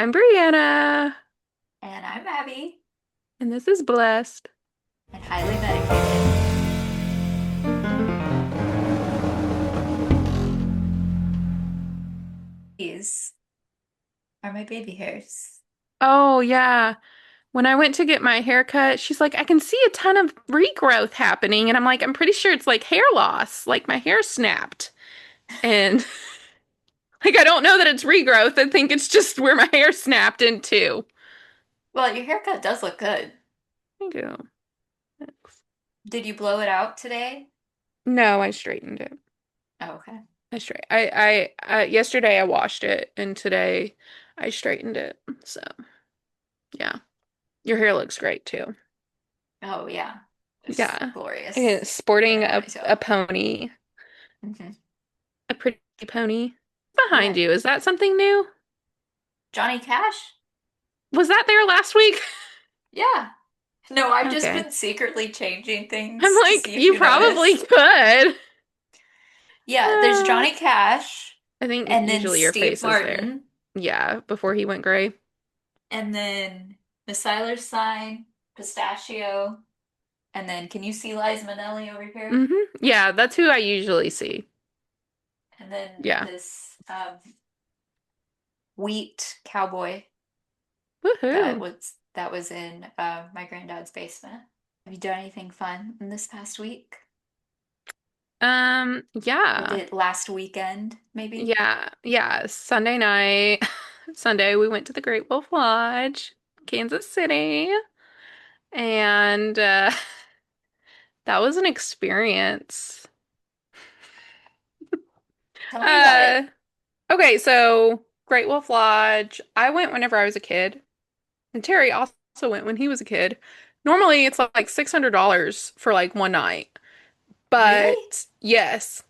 I'm Brianna, And I'm Abby and this is Blessed. and highly medicated. These are my baby hairs. Oh, yeah. When I went to get my hair cut, she's like, I can see a ton of regrowth happening. And I'm like, I'm pretty sure it's like hair loss. Like my hair snapped. And like, I don't know that it's regrowth. I think it's just where my hair snapped into. Well, your haircut does look good. Thank you. Thanks. Did you blow it out today? No, I straightened it. Oh, okay. Yesterday I washed it, and today I straightened it. So, yeah. Your hair looks great too. Oh, yeah. It's Yeah. And glorious. sporting Hair on a, my toe. a pony, Hmm. a pretty pony behind Yeah. you. Is that something new? Johnny Cash? Was that there last week? Yeah. No, I've just Okay. been secretly changing I'm things to like, see if you you probably noticed. could. Yeah, there's Uh, Johnny Cash, I think and then usually your Steve face is there. Martin, Yeah, before he went gray. and then Miss Siler's sign, Pistachio. And then can you see Liza Minnelli over here? Yeah, that's who I usually see. And then Yeah. this wheat cowboy Woohoo. that was in my granddad's basement. Have you done anything fun in this past week? Or Yeah. did last weekend, maybe? Yeah. Sunday night, Sunday, we went to the Great Wolf Lodge, Kansas City, and that was an experience. Tell me about Uh, it. okay, so Great Wolf Lodge, I went whenever I was a kid, and Terry also went when he was a kid. Normally, it's like $600 for like one night, Really? but yes,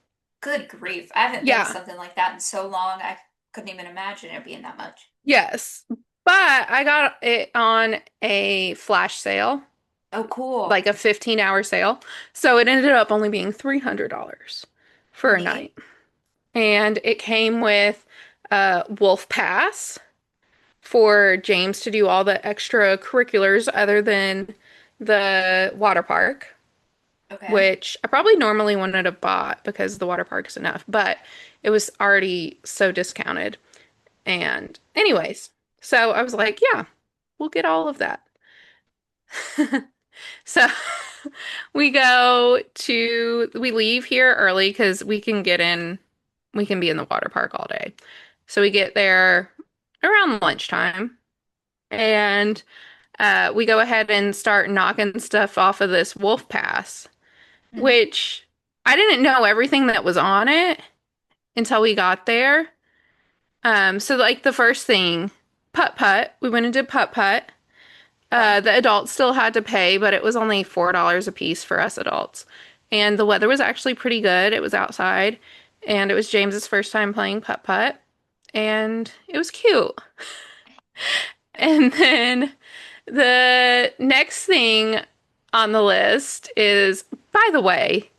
Good grief. I haven't been to yeah, something like that in so long. I couldn't even imagine it being that much. yes. But I got it on a flash sale, Oh, like cool. a 15-hour sale. So it ended up only being $300 for a night. Neat. And it came with a Wolf Pass for James to do all the extracurriculars other than the water park, Okay. which I probably normally wouldn't have bought because the water park is enough, but it was already so discounted. And, anyways, so I was like, yeah, we'll get all of that. So we leave here early because we can be in the water park all day. So we get there around lunchtime and we go ahead and start knocking stuff off of this Wolf Pass, Hmm. which I didn't know everything that was on it until we got there. So like the first thing, putt putt, we went and did putt putt. Fun. The adults still had to pay, but it was only $4 a piece for us adults. And the weather was actually pretty good. It was outside, and it was James's first time playing putt putt, and it was cute. And then the next thing on the list is, by the way,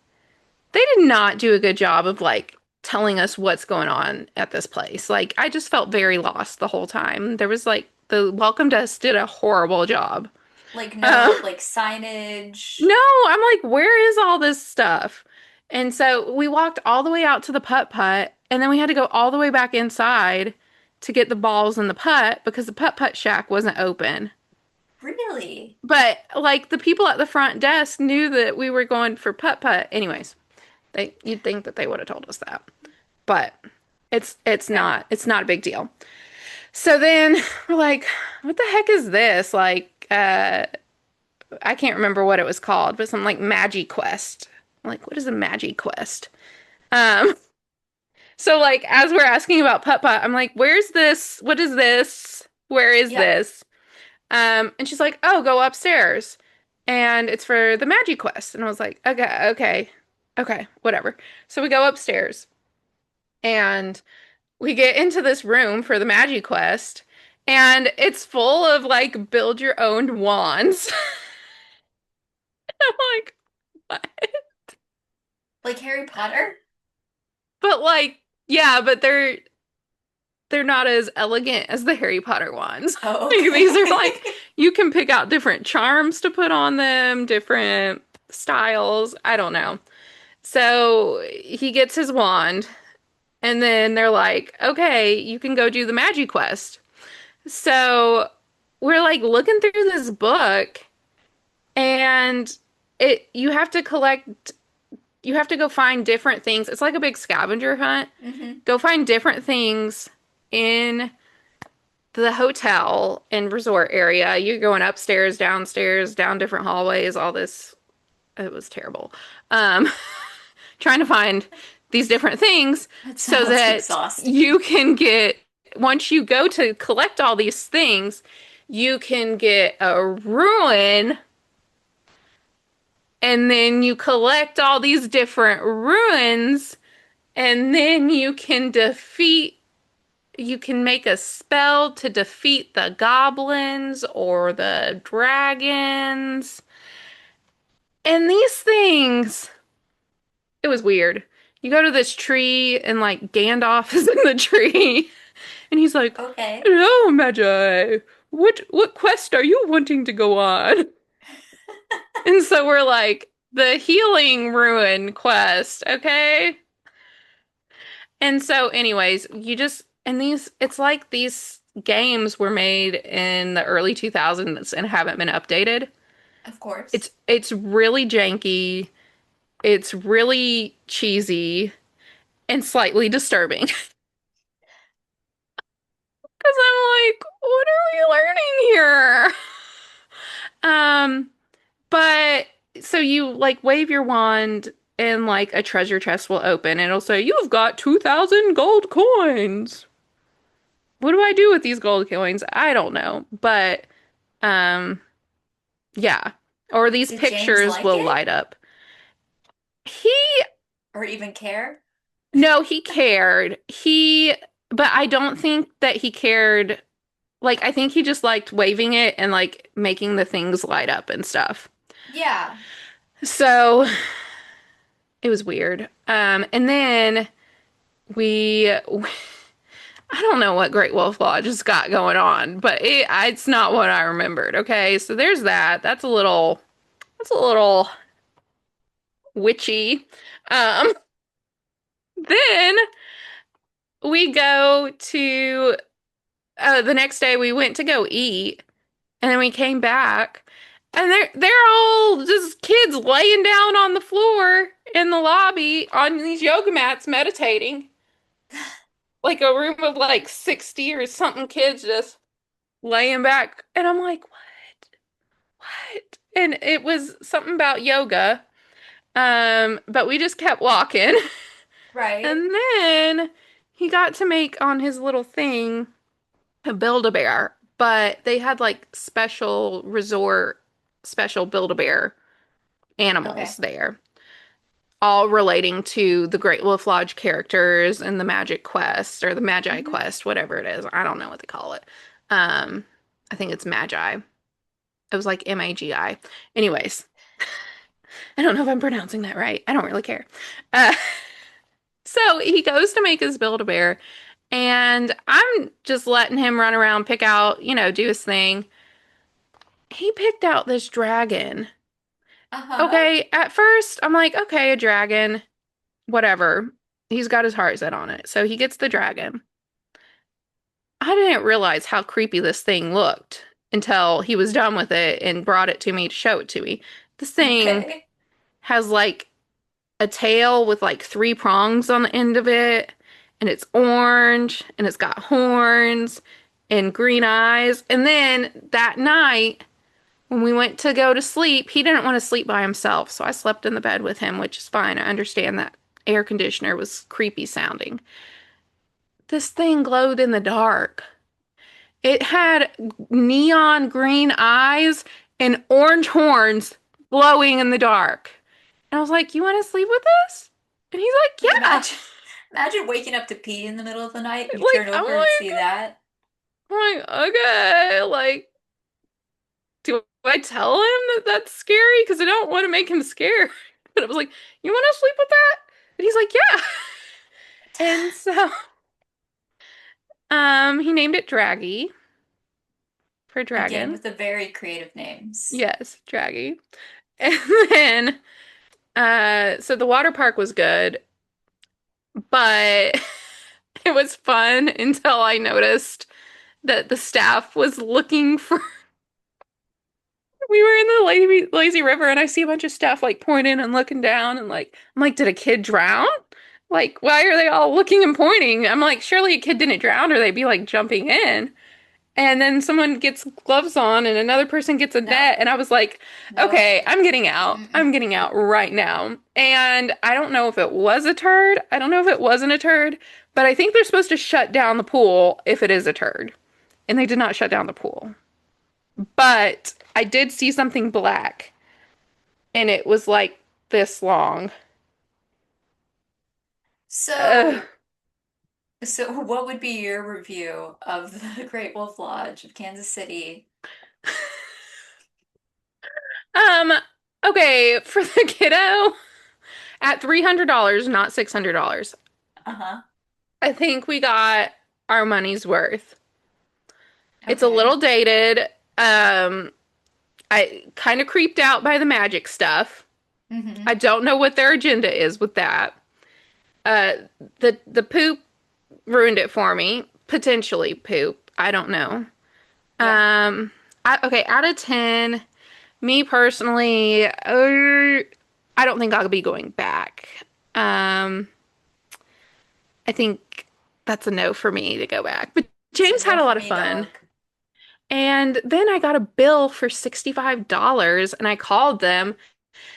they did not do a good job of like telling us what's going on at this place. Like, I just felt very lost the whole time. There was like the welcome desk did a horrible job. Like Uh, no like signage. no, I'm like, where is all this stuff? And so we walked all the way out to the putt putt, and then we had to go all the way back inside to get the balls in the putt because the putt putt shack wasn't open. Really? But like the people at the front desk knew that we were going for putt putt. Anyways, you'd think that they would have told us that. But Okay. it's not a big deal. So then we're like, what the heck is this? Like I can't remember what it was called, but something like Magi Quest. I'm like, what is a Magi Quest? Um, so like as we're asking about Putt Putt, I'm like, where's this? What is this? Where is Yeah. this? And she's like, oh, go upstairs. And it's for the Magi Quest. And I was like, okay, whatever. So we go upstairs and we get into this room for the Magi Quest, and it's full of like build your own wands. I'm like, what? Like Harry Potter? But like, yeah, but they're they're not as elegant as the Harry Potter ones. Oh, Like, these are like okay. you can pick out different charms to put on them, different styles. I don't know. So he gets his wand, and then they're like, okay, you can go do the magic quest. So we're like looking through this book, and you have to collect, you have to go find different things. It's like a big scavenger hunt. Hmm. Go find different things in the hotel and resort area. You're going upstairs, downstairs, down different hallways, all this. It was terrible. Um, trying to find these different things That so sounds that exhausting. you can get, once you go to collect all these things, you can get a ruin, and then you collect all these different ruins, and then you can make a spell to defeat the goblins or the dragons. And these things, it was weird. You go to this tree and like Gandalf is in the tree and he's like, Okay. "Hello, Magi. What quest are you wanting to go on?" And so we're like, "The healing ruin quest, okay?" And so anyways, you just and these it's like these games were made in the early 2000s and haven't been updated. Of course. It's really janky, it's really cheesy and slightly disturbing. Because I'm like, what are we learning here? Um, but so you like wave your wand and like a treasure chest will open and it'll say, "You've got 2,000 gold coins." What do I do with these gold coins? I don't know. But um, yeah. Or these Did James pictures like will it light up. He, or even care? no, he cared. But I don't think that he cared. Like, I think he just liked waving it and like making the things light up and stuff. Yeah. So it was weird. And then we, I don't know what Great Wolf Lodge has got going on, but it's not what I remembered. Okay, so there's that. That's a little witchy. Um, then we go to the next day we went to go eat, and then we came back, and they're all just kids laying down on the floor in the lobby on these yoga mats meditating. Like a room of like 60 or something kids just laying back. And I'm like, what? What? And it was something about yoga. But we just kept walking. Right. And then he got to make on his little thing a Build-A-Bear, but they had like special resort, special Build-A-Bear animals Okay. there, all relating to the Great Wolf Lodge characters and the Magic Quest or the Magi Hmm. Quest, whatever it is. I don't know what they call it. Um, I think it's Magi. It was like Magi. Anyways, I don't know if I'm pronouncing that right. I don't really care. Uh, so he goes to make his Build-A-Bear, and I'm just letting him run around, pick out, do his thing. He picked out this dragon. Uh-huh. Okay, at first, I'm like, okay, a dragon, whatever. He's got his heart set on it. So he gets the dragon. I didn't realize how creepy this thing looked until he was done with it and brought it to me to show it to me. This thing Okay. has like a tail with like three prongs on the end of it, and it's orange, and it's got horns and green eyes. And then that night, when we went to go to sleep, he didn't want to sleep by himself, so I slept in the bed with him, which is fine. I understand that air conditioner was creepy sounding. This thing glowed in the dark. It had neon green eyes and orange horns glowing in the dark. And I was like, "You want to sleep with us?" And he's like, "Yeah." Imagine, imagine waking up to pee in the middle of the night. You Like, turn over and see that. okay. Like, do I tell him that that's scary? Because I don't want to make him scared. But I was like, "You want to sleep with that?" And he's like, "Yeah." And so He named it Draggy for Again, dragon. with the very creative names. Yes, Draggy. And then, so the water park was good, but it was fun until I noticed that the staff was looking for. We were in the lazy river, and I see a bunch of staff like pointing and looking down, and like, I'm like, did a kid drown? Like, why are they all looking and pointing? I'm like, surely a kid didn't drown, or they'd be like jumping in. And then someone gets gloves on and another person gets a No, net. And I was like, nope. okay, I'm getting out. Mm-mm. I'm getting out right now. And I don't know if it was a turd. I don't know if it wasn't a turd, but I think they're supposed to shut down the pool if it is a turd. And they did not shut down the pool. But I did see something black and it was like this long. Ugh. So, so what would be your review of the Great Wolf Lodge of Kansas City? Um, okay, for the kiddo at $300, not $600. Uh-huh. I think we got our money's worth. It's a Okay. little dated. Um, I kind of creeped out by the magic stuff. I Mm-hmm. don't know what their agenda is with that. Uh, the poop ruined it for me. Potentially poop. I don't know. Yeah. Okay, out of 10, me personally, I don't think I'll be going back. Um, I think that's a no for me to go back. But It's a James had no a for lot of me, fun. dog. And then I got a bill for $65 and I called them.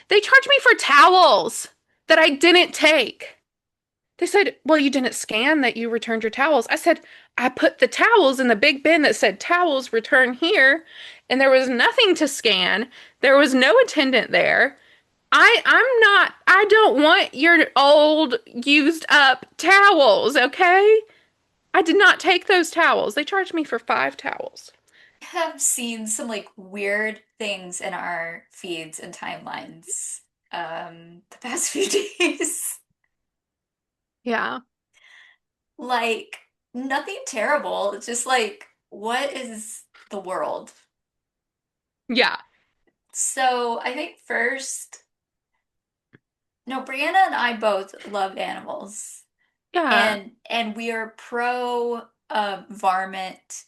They charged me for towels that I didn't take. They said, well, you didn't scan that you returned your towels. I said, I put the towels in the big bin that said towels return here, and there was nothing to scan. There was no attendant there. I don't want your old used up towels, okay? I did not take those towels. They charged me for 5 towels. Have seen some like weird things in our feeds and timelines the past few days. Yeah. Like nothing terrible. It's just like what is the world? Yeah. So I think first, no, Brianna and I both love animals. Yeah. And we are pro varmint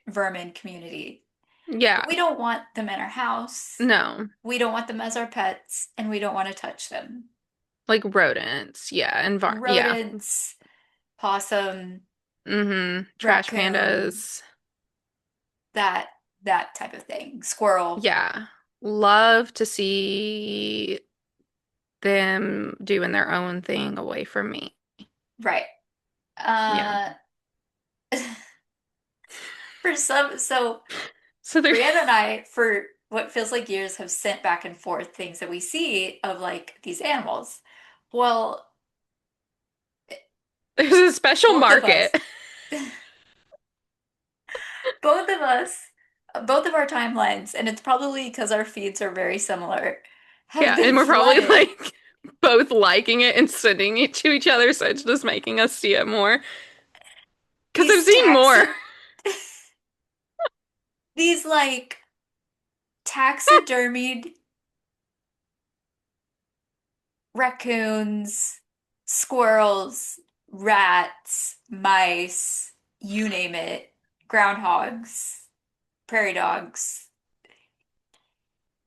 vermin community. Yeah. We don't want them in our house. No. We don't want them as our pets, and we don't want to touch them. Like rodents. Yeah. Yeah. Rodents, possum, Mm-hmm. Trash raccoon, pandas. that that type of thing. Squirrel. Yeah. Love to see them doing their own thing away from me. Right. Yeah. Uh for some so So there, Brianna and I, for what feels like years, have sent back and forth things that we see of like these animals. Well, there's a special both of market. us, both of us, both of our timelines, and it's probably because our feeds are very similar, have Yeah. been And we're probably flooded. like both liking it and sending it to each other. So it's just making us see it more. Because I've These seen more. these like taxidermied raccoons, squirrels, rats, mice, you name it, groundhogs, prairie dogs.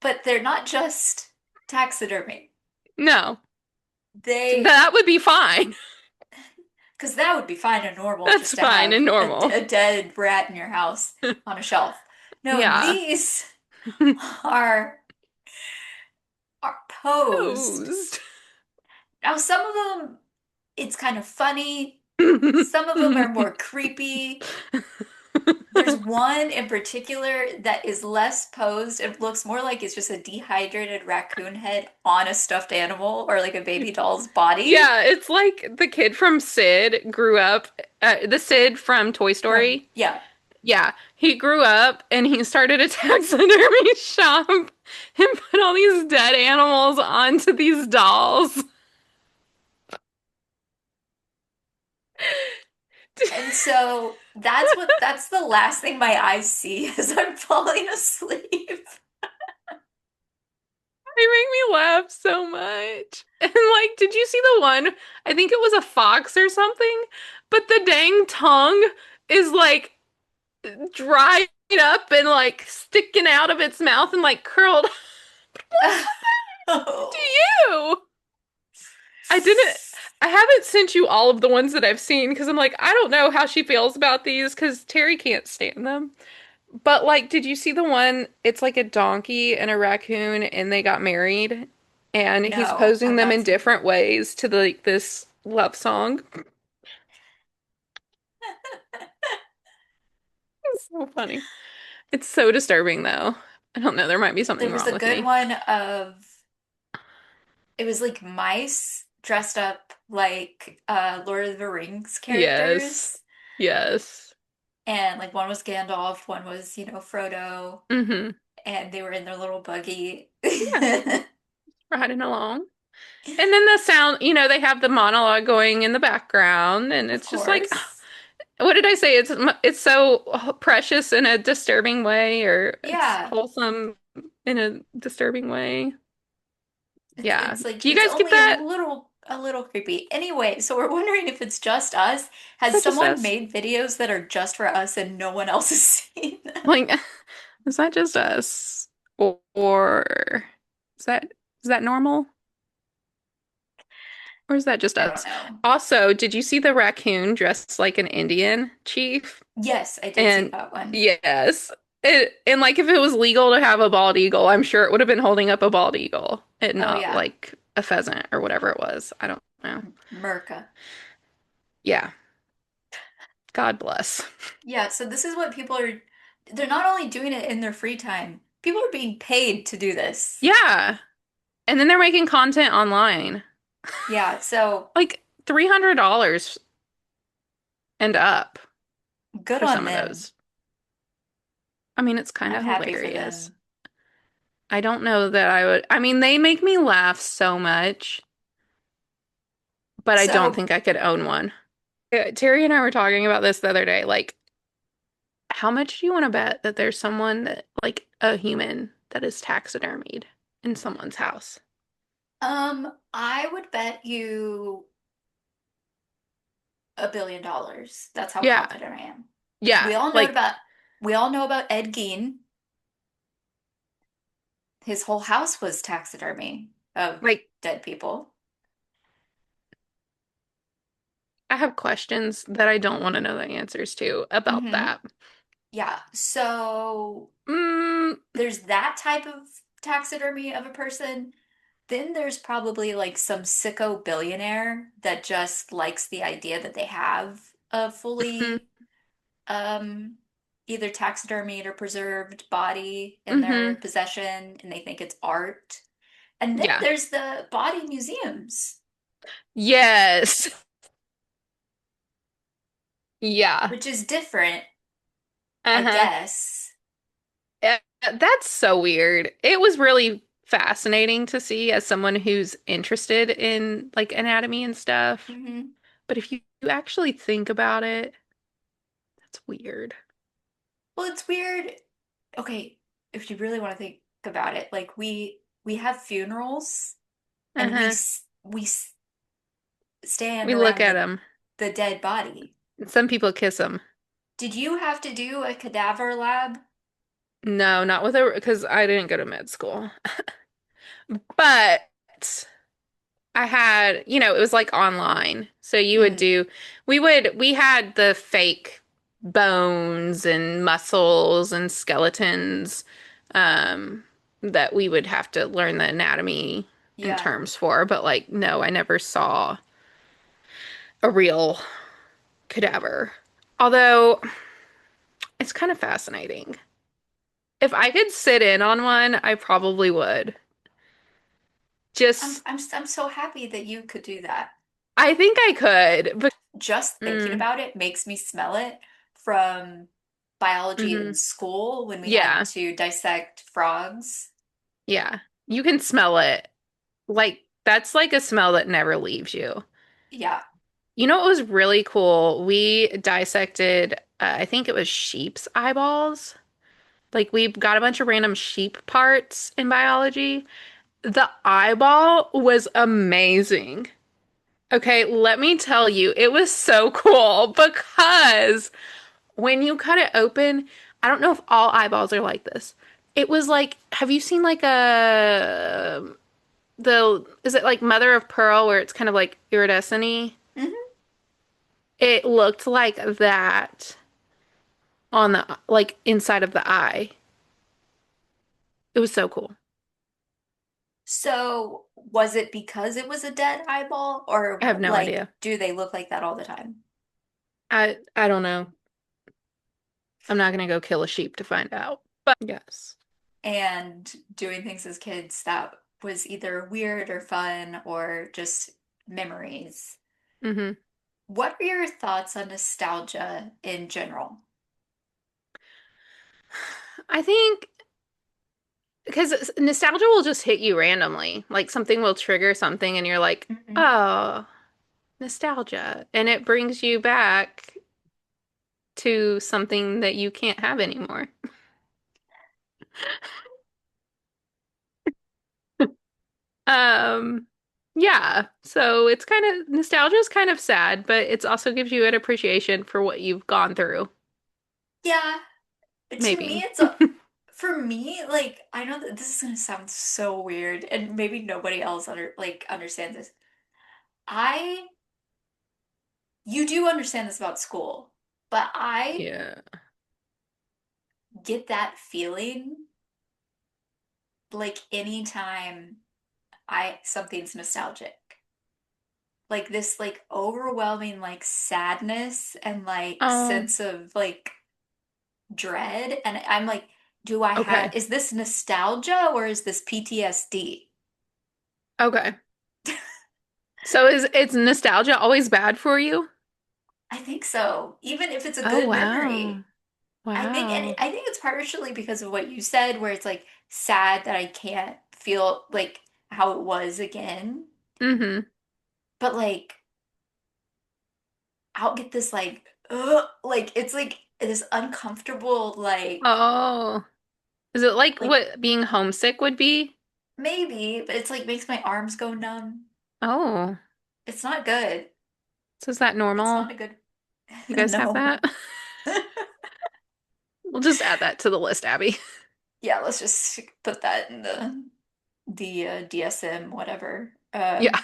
But they're not just taxidermy. No. They, That would be fine. because that would be fine and normal That's just to fine have and normal. a dead rat in your house on a shelf. No, Yeah. these are are posed. Posed. Now, some of them, it's kind of funny. Some of them are more creepy. There's one in particular that is less posed. It looks more like it's just a dehydrated raccoon head on a stuffed animal or like a baby doll's body. Yeah, it's like the kid from Sid grew up, the Sid from Toy From, Story. yeah. Yeah, he grew up and he started a taxidermy shop and put all these dead animals onto these dolls And so that's the last thing my eyes see as I'm falling asleep. They make me laugh so much. And like, did you see the one? I think it was a fox or something, but the dang tongue is like dried up and like sticking out of its mouth and like curled. Do Oh. you? I didn't. I haven't sent you all of the ones that I've seen because I'm like, I don't know how she feels about these because Terry can't stand them. But like, did you see the one? It's like a donkey and a raccoon, and they got married, and he's No, posing I've them not in seen different ways to the, like this love song. It's so funny. It's so disturbing though. I don't know. There might be there something was wrong a with good me. one of it was like mice dressed up like Lord of the Rings Yes. characters. Yes. And like one was Gandalf, one was, Frodo, Mm-hmm. and they were in their little buggy. Yeah. Riding along. And then the sound, they have the monologue going in the background, and Of it's just like, course. what did I say? It's so precious in a disturbing way, or it's Yeah. wholesome in a disturbing way. Yeah. It's like Do you it's guys get only a that? little creepy. Anyway, so we're wondering if it's just us. Is Has that just someone us? made videos that are just for us and no one else has seen them? Like, is that just us, or is that normal, or is that just I don't us? know. Also, did you see the raccoon dressed like an Indian chief? Yes, I did see And that one. yes, and like if it was legal to have a bald eagle, I'm sure it would have been holding up a bald eagle and Oh not yeah. like a pheasant or whatever it was. I don't know. Merca. Yeah, God bless. Yeah, so this is what people are they're not only doing it in their free time, people are being paid to do this. Yeah, and then they're making content online, Yeah, so like $300 and up good for on some of them. those. I mean, it's kind I'm of happy for hilarious. them. I don't know that I would. I mean, they make me laugh so much, but I don't So, think I could own one. Terry and I were talking about this the other day. Like, how much do you want to bet that there's someone that, like a human, that is taxidermied in someone's house? I would bet you $1 billion. That's how Yeah, confident I am. yeah, We all know like, about we all know about Ed Gein. His whole house was taxidermy of like dead people. I have questions that I don't want to know the answers to about Hmm. that. Yeah. So Mm, there's that type of taxidermy of a person. Then there's probably like some sicko billionaire that just likes the idea that they have a hmm fully um either taxidermied or preserved body in their hmm possession and they think it's art. And then Yeah. there's the body museums, Yes. Yeah. which is different, I Uh-huh. guess. Yeah, that's so weird. It was really fascinating to see as someone who's interested in like anatomy and stuff. Hmm. But if you actually think about it, that's weird. Well, it's weird. Okay, if you really want to think about it, like we have funerals and Uh-huh. we stand We look around at the them. dead body. Some people kiss them. Did you have to do a cadaver lab? No, not with a, because I didn't go to med school. But I had, it was like online. So Mm, we had the fake bones and muscles and skeletons, um, that we would have to learn the anatomy and yeah. terms for. But like, no, I never saw a real cadaver. Although it's kind of fascinating. If I could sit in on one, I probably would. Just, I'm so happy that you could do that. I think I could, but Just thinking mm, about it makes me smell it from biology in hmm school when we had yeah. to dissect frogs. Yeah. You can smell it. Like that's like a smell that never leaves you. Yeah. You know what was really cool? We dissected, I think it was sheep's eyeballs. Like we got a bunch of random sheep parts in biology. The eyeball was amazing. Okay, let me tell you, it was so cool because when you cut it open, I don't know if all eyeballs are like this. It was like, have you seen like is it like mother of pearl where it's kind of like iridescent-y? Hmm. It looked like that on the like inside of the eye. It was so cool. So was it because it was a dead eyeball, I or have no like idea. do they look like that all the time? I don't know. I'm not gonna go kill a sheep to find out. Yes. And doing things as kids that was either weird or fun or just memories. hmm What are your thoughts on nostalgia in general? I think because nostalgia will just hit you randomly. Like something will trigger something and you're like, Mhm. "Oh, nostalgia." And it brings you back to something that you can't have anymore. Um, yeah. So it's kind of nostalgia is kind of sad, but it also gives you an appreciation for what you've gone through, Yeah, to me, maybe. for me, like I know that this is gonna sound so weird, and maybe nobody else understands this. I You do understand this about school, but I Yeah. get that feeling like anytime I something's nostalgic. Like this like overwhelming like sadness and like Oh, sense of like dread. And I'm like, do I have okay. is this nostalgia or is this PTSD? Okay. So is it's nostalgia always bad for you? I think so. Even if it's a Oh, good wow. memory. And Wow. I think it's partially because of what you said, where it's like sad that I can't feel like how it was again. Mm-hmm. But like I'll get this like it's like this uncomfortable Oh. Is it like like what being homesick would be? maybe, but it's like makes my arms go numb. Oh. It's not good. So is that It's normal? not a good You guys have no. that? We'll just add that to the list, Abby. Yeah, let's just put that in the DSM whatever. Yeah.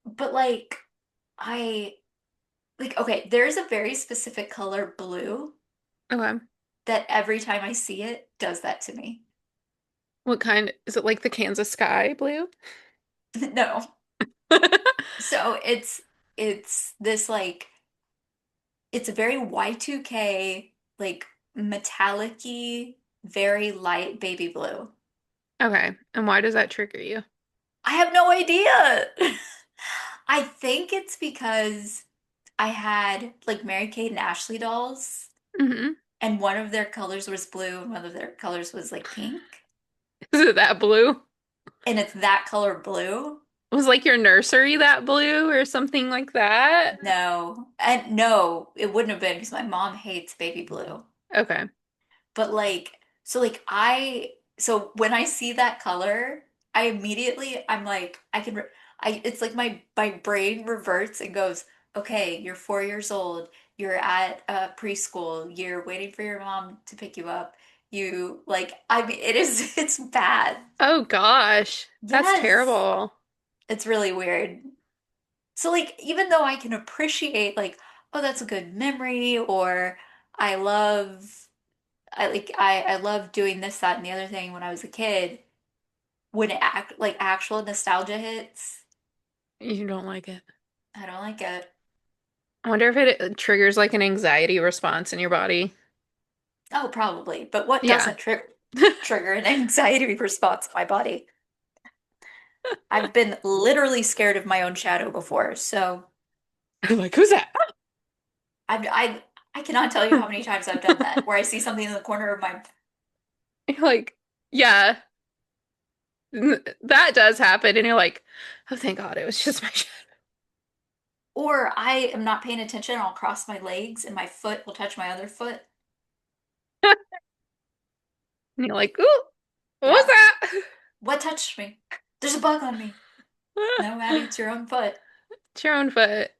But like I like okay, there's a very specific color blue Okay. that every time I see it does that to me. What kind is it like the Kansas sky blue? No. So it's this like it's a very Y2K like metallic-y, very light baby blue. Okay. And why does that trigger you? I have no idea. I think it's because I had like Mary-Kate and Ashley dolls, hmm and one of their colors was blue and one of their colors was like pink. Is it that blue? And it's that color blue. Was like your nursery that blue or something like that? No, and no, it wouldn't have been because my mom hates baby blue. Okay. But like, so when I see that color, I immediately, I'm like, it's like my brain reverts and goes, okay, you're 4 years old, you're at preschool, you're waiting for your mom to pick you up. I mean, it's bad. Oh gosh. That's Yes, terrible. it's really weird. So like, even though I can appreciate like, oh, that's a good memory, or I love I love doing this, that, and the other thing when I was a kid. When actual nostalgia hits, You don't like it. I don't like it. I wonder if it triggers like an anxiety response in your body. Oh, probably. But what Yeah. doesn't trigger an anxiety response in my body? I've been literally scared of my own shadow before, so I'm like, who's that? I cannot tell you how many times I've done that, where I see something in the corner of my You're like, yeah, that does happen. And you're like, oh, thank God, it was just my shadow. Or I am not paying attention, I'll cross my legs and my foot will touch my other foot. And you're like, ooh, what was Yeah. that? What touched me? There's a bug on me. No, Abby, it's your own foot. It's your own foot.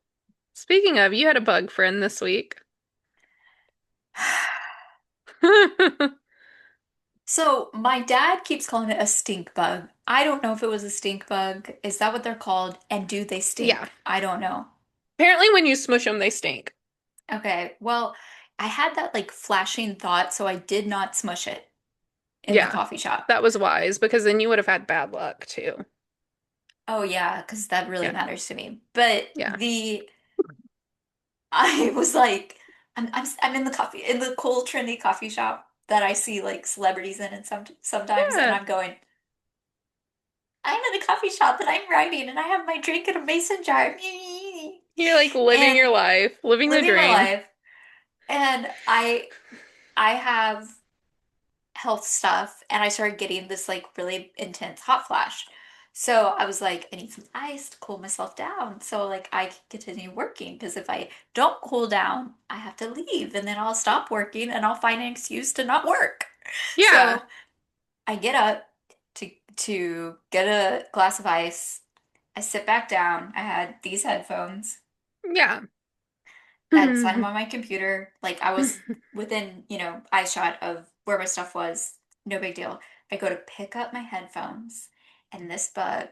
Speaking of, you had a bug friend this week. So my dad keeps calling it a stink bug. I don't know if it was a stink bug. Is that what they're called? And do they Yeah. stink? I don't know. Apparently, when you smush them, they stink. Okay, well, I had that like flashing thought, so I did not smush it in the Yeah, coffee shop. that was wise because then you would have had bad luck too. Oh yeah, because that really Yeah. matters to me. But Yeah. the I was like, I'm in the coffee in the cool trendy coffee shop that I see like celebrities in and sometimes, and Yeah. I'm going, I'm in a coffee shop that I'm writing, and I have my drink in a mason jar, You're like living and your life, living the living my dream. life. And I have health stuff and I started getting this like really intense hot flash. So I was like, I need some ice to cool myself down so like I can continue working because if I don't cool down, I have to leave and then I'll stop working and I'll find an excuse to not work. Yeah. So I get up to get a glass of ice. I sit back down. I had these headphones. Yeah. I had signed them on my computer. Like I was within, eye shot of where my stuff was. No big deal. I go to pick up my headphones, and this bug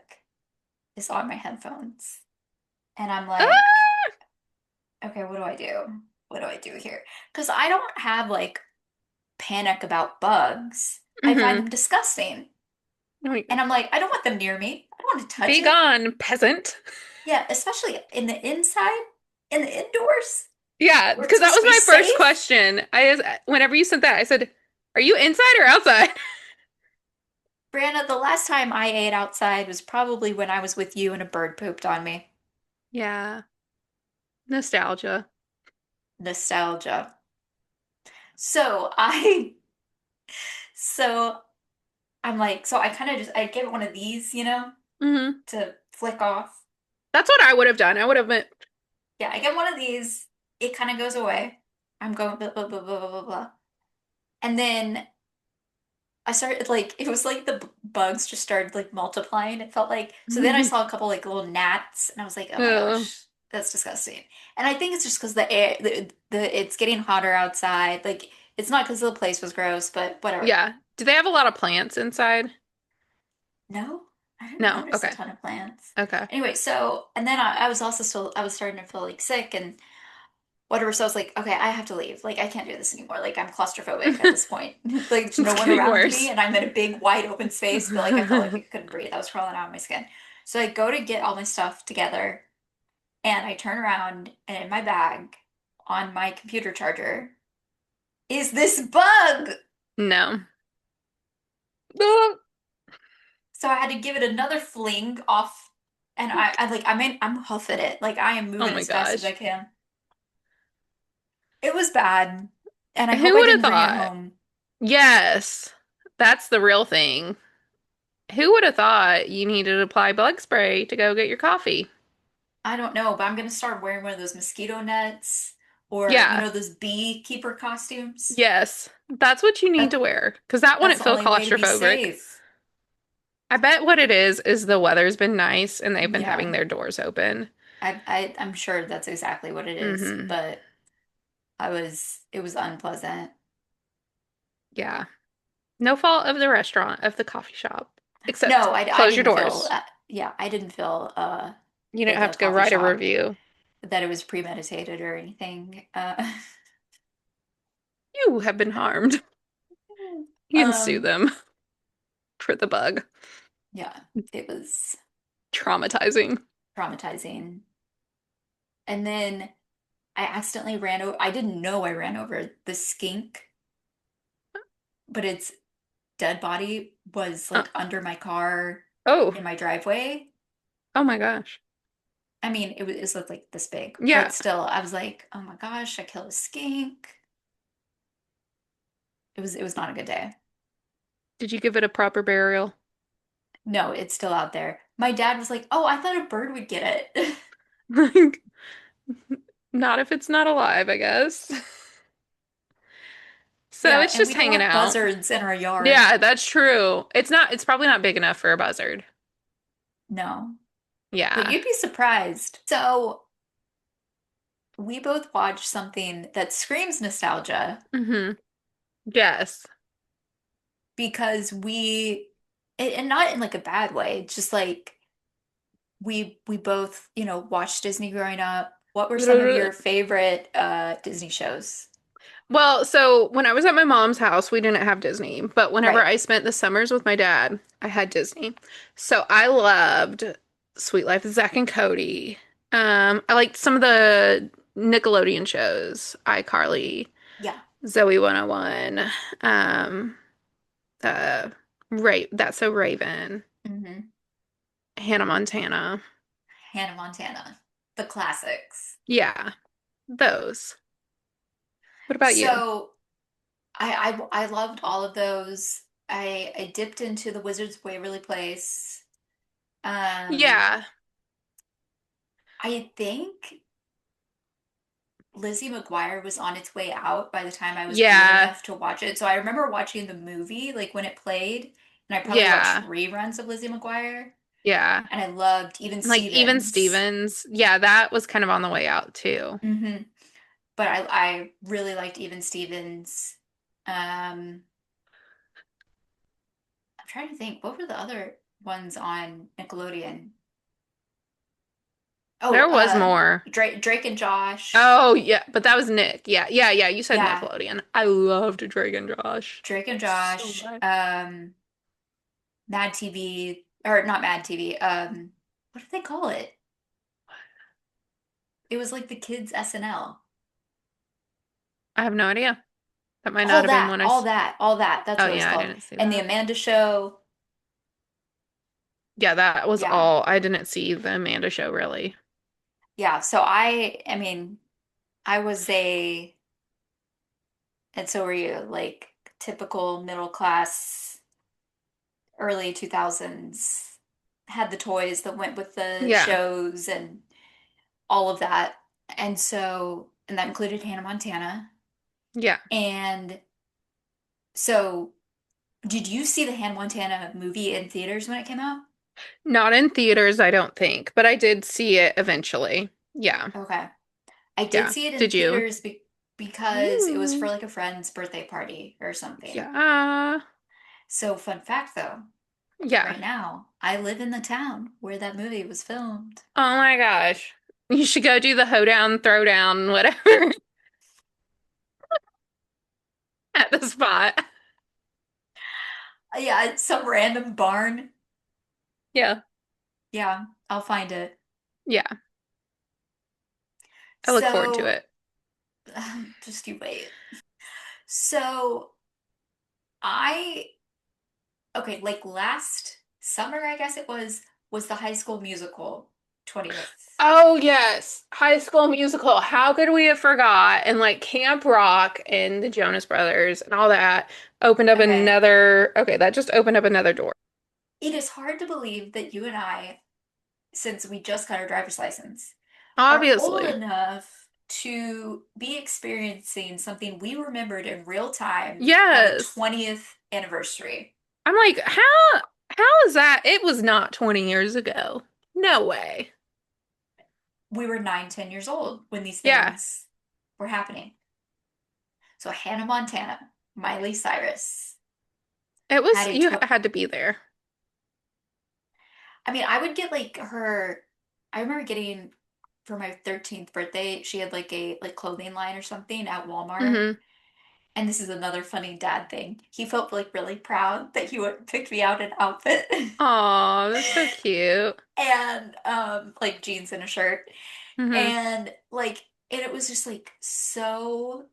is on my headphones. And I'm like, Ah! okay, what do I do? What do I do here? Because I don't have like panic about bugs. I find hmm them disgusting. And I'm like, I don't want them near me. I don't want to touch Be it. gone, peasant. Yeah, especially in the inside, in the indoors, Yeah, where it's because that supposed was to be my first safe. question. Whenever you sent that, I said, "Are you inside or outside?" Brianna, the last time I ate outside was probably when I was with you and a bird pooped on me. Yeah, nostalgia. Nostalgia. So I, so I'm like, so I kind of just, I give it one of these, hmm to flick off. That's what I would have done. I would have went, Yeah, I get one of these. It kind of goes away. I'm going blah, blah, blah, blah, blah, blah, blah. And then I started like, it was like the bugs just started like multiplying. It felt like, so then I saw a couple like little gnats and I was like, oh my Ugh. gosh, that's disgusting. And I think it's just because the air, it's getting hotter outside. Like, it's not because the place was gross, but whatever. Yeah. Do they have a lot of plants inside? No, I didn't No. notice a Okay. ton of plants. Okay. Anyway, so, and then I was also still, I was starting to feel like sick and whatever. So I was like, okay, I have to leave. Like, I can't do this anymore. Like, I'm claustrophobic at this point. Like, there's no It's one getting around me, worse. and I'm in a big, wide open space, but like, I felt like I couldn't breathe. I was crawling out of my skin. So I go to get all my stuff together, and I turn around, and in my bag, on my computer charger, is this bug. No. Ugh. So I had to give it another fling off, and I'm huffing it. Like, I am Oh moving my as fast as I gosh. can. It was bad, and I hope Who I would have didn't bring it thought? home. Yes. That's the real thing. Who would have thought you needed to apply bug spray to go get your coffee? I don't know, but I'm gonna start wearing one of those mosquito nets or Yeah. those beekeeper costumes. Yes. That's what you need to That wear because that that's wouldn't the feel only way to be claustrophobic. safe. I bet what it is the weather's been nice and they've been having Yeah, their doors open. I'm sure that's exactly what it is, hmm but it was unpleasant. Yeah. No fault of the restaurant, of the coffee shop, except No, I close your didn't feel doors. yeah, I didn't feel You don't that have the to go coffee write a shop review. that it was premeditated or anything. You have been harmed. You can sue Um, them for the bug. yeah, it was Traumatizing. traumatizing. And then I accidentally ran over, I didn't know I ran over the skink, but its dead body was Uh, like under my car oh, in my driveway. oh my gosh. I mean, it was like this big, but Yeah. still, I was like, oh my gosh, I killed a skink. It was not a good day. Did you give it a proper burial? No, it's still out there. My dad was like, oh, I thought a bird would get it. Not if it's not alive, I guess. So Yeah, it's and just we don't hanging want out. buzzards in our yard. Yeah, that's true. It's probably not big enough for a buzzard. No. But Yeah. you'd be surprised. So we both watched something that screams nostalgia hmm Yes. because and not in like a bad way, it's just like we both, watched Disney growing up. What were some of your favorite Disney shows? Well, so when I was at my mom's house, we didn't have Disney, but whenever Right. I spent the summers with my dad, I had Disney. So I loved Sweet Life of Zack and Cody. I liked some of the Nickelodeon shows, iCarly, Yeah. Zoe 101, um, That's So Raven, hmm Hannah Montana. Hannah Montana, the classics. Yeah, those. What about you? So I loved all of those. I dipped into the Wizards of Waverly Place. Um, Yeah, I think Lizzie McGuire was on its way out by the time I was old yeah, enough to watch it. So I remember watching the movie like when it played, and I probably watched yeah, reruns of Lizzie McGuire, yeah. and I loved Even Like even Stevens. Stevens. Yeah, that was kind of on the way out too. But I really liked Even Stevens. Um, I'm trying to think, what were the other ones on Nickelodeon? Oh, There was more. Drake and Josh. Oh, yeah, but that was Nick. Yeah, yeah, yeah. You said Yeah, Nickelodeon. I loved Drake and Josh Drake and so Josh. much. Mad TV, or not Mad TV. What did they call it? It was like the kids SNL. I have no idea. That might not All have been that, when I. all that, all that. That's Oh, what it was yeah, I called. didn't see And the that. Amanda Show. Yeah, that was Yeah, all. I didn't see the Amanda show really. yeah. So I mean, I was and so were you, like typical middle class, early 2000s, had the toys that went with the Yeah, shows and all of that. And that included Hannah Montana. yeah. And so, did you see the Hannah Montana movie in theaters when it came out? Not in theaters, I don't think, but I did see it eventually. Yeah, Okay. I did yeah. see it in Did you? theaters because it was for Ooh, like a friend's birthday party or something. yeah, So, fun fact though, yeah. right now, I live in the town where that movie was filmed. Oh my gosh. You should go do the hoedown, throwdown, whatever at the spot. Yeah, it's some random barn. Yeah, Yeah, I'll find it. yeah. I look forward to So, it. just you wait. So, I, okay, like last summer, I guess it was the High School Musical 20th. Oh yes, High School Musical. How could we have forgot? And like Camp Rock and the Jonas Brothers and all that opened up Okay. another. Okay, that just opened up another door. It is hard to believe that you and I, since we just got our driver's license, are old Obviously. enough to be experiencing something we remembered in real time on the Yes. 20th anniversary. I'm like, how is that? It was not 20 years ago. No way. We were 9, 10 years old when these Yeah. things were happening. So Hannah Montana, Miley Cyrus It had was a you to had to be there. I mean, I would get like I remember getting for my 13th birthday, she had like a like clothing line or something at Walmart. hmm And this is another funny dad thing. He felt like really proud that he would pick me out an outfit Oh, that's so cute. and like jeans and a shirt. hmm And it was just like so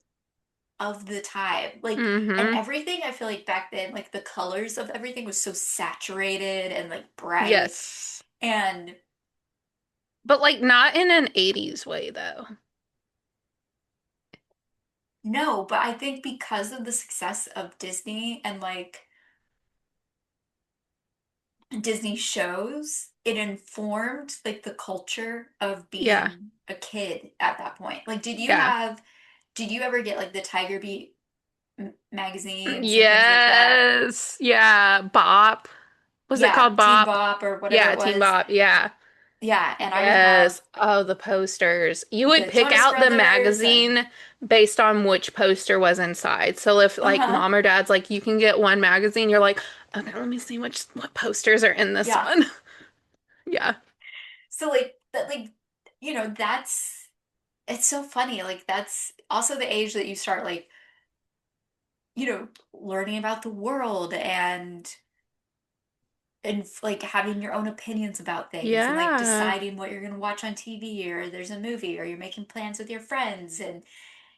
of the time. And hmm everything I feel like back then, like the colors of everything was so saturated and like bright. Yes. And But like not in an 80s way though. no, but I think because of the success of Disney and like Disney shows, it informed like the culture of Yeah. being a kid at that point. Like, Yeah. did you ever get like the Tiger Beat magazines and things like that? Yes. Yeah. Bop. Was it Yeah, called Teen Bop? Bop or whatever Yeah, it Teen was. Bop. Yeah. Yeah, and I would Yes. have Oh, the posters. You would the pick Jonas out the Brothers and magazine based on which poster was inside. So if like uh-huh. mom or dad's like, you can get one magazine, you're like, okay, let me see what posters are in this Yeah. one. Yeah. So like that like that's it's so funny. Like that's also the age that you start like, learning about the world and like having your own opinions about things and like Yeah. deciding what you're going to watch on TV or there's a movie or you're making plans with your friends and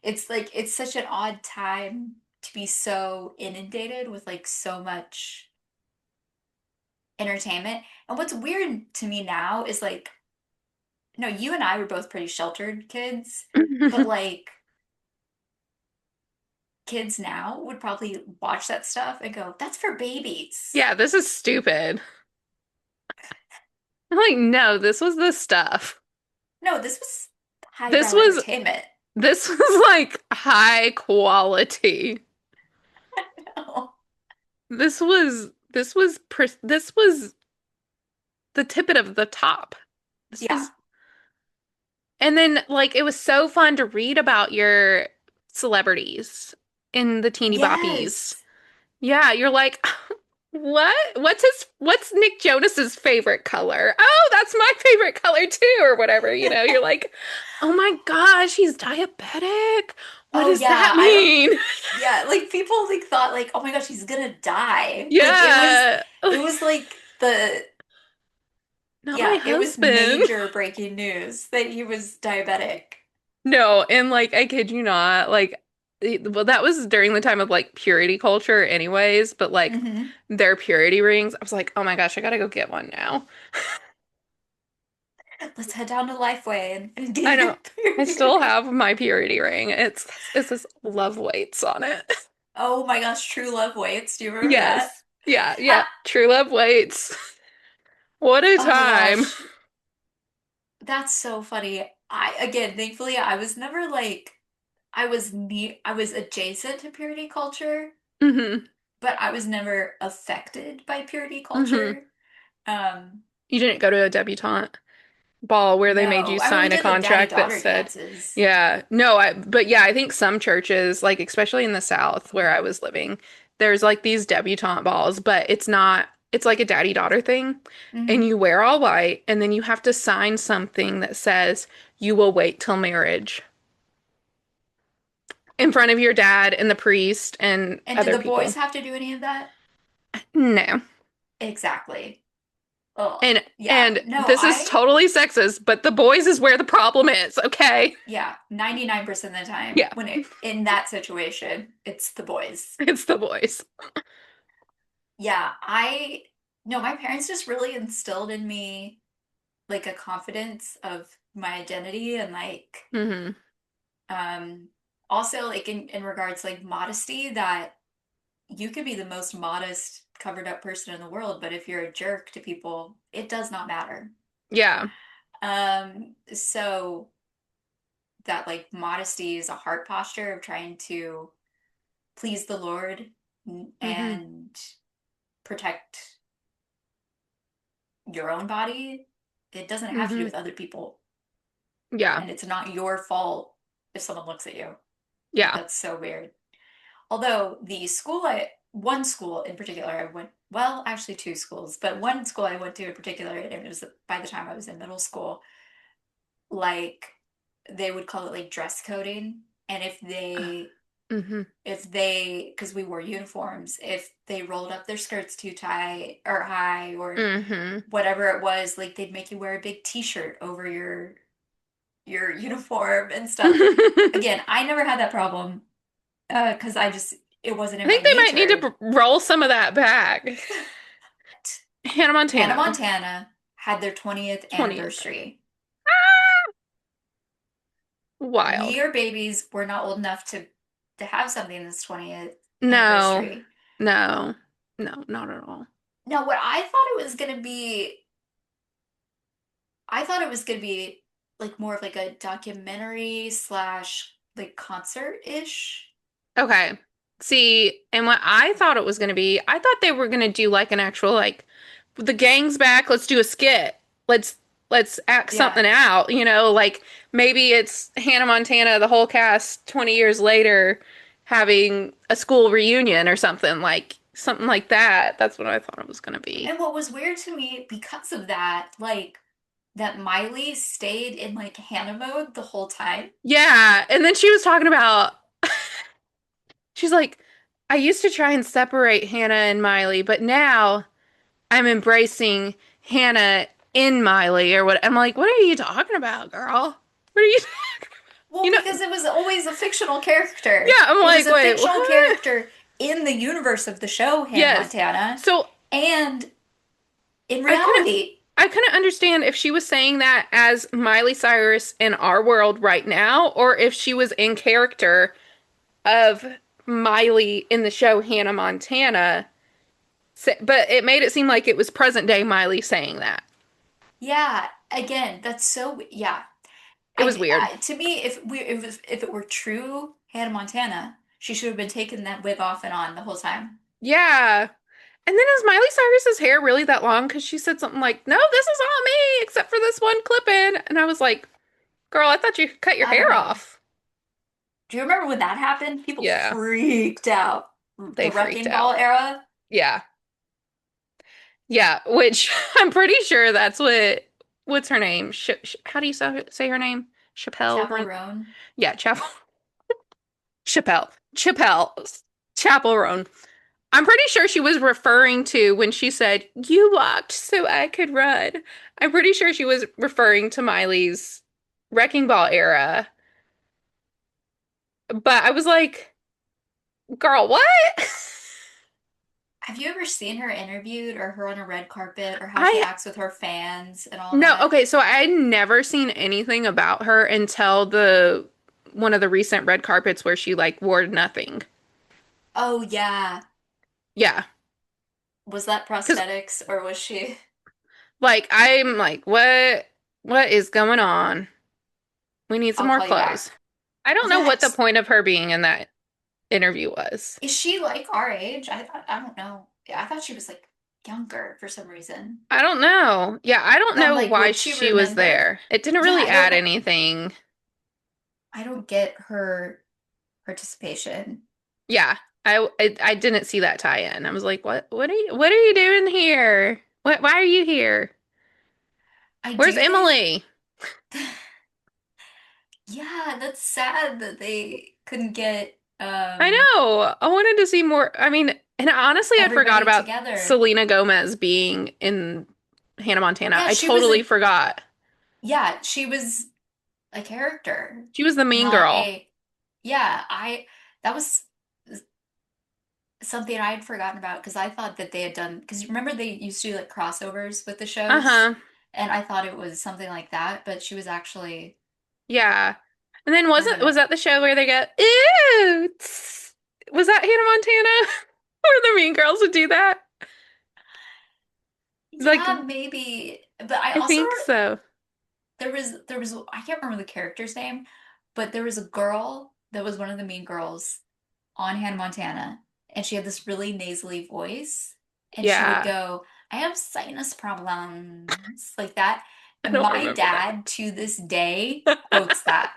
it's like it's such an odd time to be so inundated with like so much entertainment. And what's weird to me now is like, you and I were both pretty sheltered kids, but like kids now would probably watch that stuff and go, "That's for babies." Yeah, this is stupid. I'm like, no, this was the stuff. No, this was This highbrow was entertainment. this was like high quality. No. This was the tippet of the top. This Yeah. was And then like it was so fun to read about your celebrities in the Teeny Boppies. Yes. Yeah, you're like, what? What's Nick Jonas's favorite color? Oh, that's my favorite color too, or whatever, You're like, oh my gosh, he's diabetic. What Oh does that yeah, I don't mean? yeah, like people like thought like, "Oh my gosh, he's gonna die." Like Yeah. it was like Not my it was husband. major breaking news that he was diabetic. No, and like I kid you not, well that was during the time of like purity culture anyways, but like Hmm. their purity rings, I was like, "Oh my gosh, I gotta go get one now." Let's head down to Lifeway and I get your know. I still ring. have my purity ring. It's this love weights on it. Oh my gosh, True Love Waits. Do you remember that? Yes. Yeah, yeah. True love weights. What a Oh my time. gosh. That's so funny. Again, thankfully I was adjacent to purity culture, Hmm. but I was never affected by purity Hmm. culture. Um, You didn't go to a debutante ball where they made you no. I mean, we sign a did like daddy contract that daughter said, dances. yeah, no, but yeah, I think some churches, like especially in the South where I was living, there's like these debutante balls, but it's like a daddy daughter thing. And Hmm. you wear all white, and then you have to sign something that says you will wait till marriage in front of your dad and the priest and And did other the people. boys have to do any of that? No. Exactly. Oh, And yeah. and No, this is totally sexist, but the boys is where the problem is, okay? yeah, 99% of the time Yeah, when in that situation, it's the boys. it's the boys. Yeah, no, my parents just really instilled in me like a confidence of my identity and like Hmm. um also like in regards to like modesty that you could be the most modest covered up person in the world, but if you're a jerk to people, it does not matter. Yeah. So that like modesty is a heart posture of trying to please the Lord Hmm. and protect your own body. It doesn't have to do Hmm. with other people, Yeah. and it's not your fault if someone looks at you. Like Yeah. that's so weird. Although one school in particular, I went, well, actually two schools, but one school I went to in particular, and it was by the time I was in middle school, like they would call it like dress coding. And Hmm. because we wore uniforms, if they rolled up their skirts too tight or high or Hmm. whatever it was, like they'd make you wear a big t-shirt over your uniform and stuff. I Again, I never had that problem because it wasn't in my think they might need to nature. roll some of that back. Hannah Hannah Montana, Montana had their 20th 20th. anniversary. Wild. We are babies. We're not old enough to have something that's 20th No, anniversary. no, no, not at all. No, what I thought it was gonna be, I thought it was gonna be like more of like a documentary slash like concert-ish. Okay. See, and what I thought it was going to be, I thought they were going to do like an actual like the gang's back, let's do a skit. Let's let's act Yeah. something out, like maybe it's Hannah Montana, the whole cast 20 years later having a school reunion or something like that. That's what I thought it was going to be. And what was weird to me because of that, like that Miley stayed in like Hannah mode the whole time. Yeah, and then she was talking about she's like I used to try and separate Hannah and Miley, but now I'm embracing Hannah in Miley or what. I'm like, what are you talking about, girl? What are you, Well, you know? because it was always a fictional character. Yeah, I'm It was like, a wait, fictional what? character in the universe of the show Hannah Yes. Montana So and in I couldn't, reality. I couldn't understand if she was saying that as Miley Cyrus in our world right now, or if she was in character of Miley in the show Hannah Montana. But it made it seem like it was present day Miley saying that. Yeah, again, that's so yeah. It was weird. To me, if it were true Hannah Montana, she should have been taking that wig off and on the whole time. Yeah. And then is Miley Cyrus's hair really that long? Because she said something like, "No, this is all me, except for this one clip-in." And I was like, "Girl, I thought you cut your I don't hair know. off." Do you remember when that happened? People Yeah, freaked out. they The freaked Wrecking Ball out. era. Yeah, yeah. Which I'm pretty sure that's what's her name? How do you say her name? Chappelle. Chapel Roan. Yeah, Chapel. Chappelle. Chappelle. Chapel Roan. I'm pretty sure she was referring to when she said, "You walked so I could run." I'm pretty sure she was referring to Miley's Wrecking Ball era. But I was like, girl, what? Have you ever seen her interviewed or her on a red carpet or how she I acts with her fans and all no, that? okay, so I'd never seen anything about her until the one of the recent red carpets where she like wore nothing. Oh yeah. Yeah. Was that 'Cause prosthetics or was she? like I'm like, what is going on? We need some I'll more call you back. clothes. I don't know what the Yes. point of her being in that interview was. Is she like our age? I don't know. Yeah, I thought she was like younger for some reason. I don't know. Yeah, I don't So I'm know like, why would she she was remember? there. It didn't Yeah, really add anything. I don't get her participation. Yeah, I didn't see that tie-in. I was like, what are you doing here? Why are you here? I Where's do think, Emily? yeah, that's sad that they couldn't get I know. I wanted to see more. I mean, and honestly, I forgot everybody about together. Selena Gomez being in Hannah Montana. Yeah, I totally forgot. she was a character, She was the mean not girl. a, yeah, that was something I had forgotten about because I thought that they had done, because remember they used to do like crossovers with the shows, Uh-huh. and I thought it was something like that, but she was actually Yeah. And then more of was a, that the show where they go, "Ew, tss." Was that Hannah Montana? Where the mean girls would do that? Like, yeah, maybe, but I I also, think so. there was I can't remember the character's name, but there was a girl that was one of the mean girls on Hannah Montana, and she had this really nasally voice, and she would Yeah. go, "I have sinus problems," like that. I don't My remember dad to this day quotes that.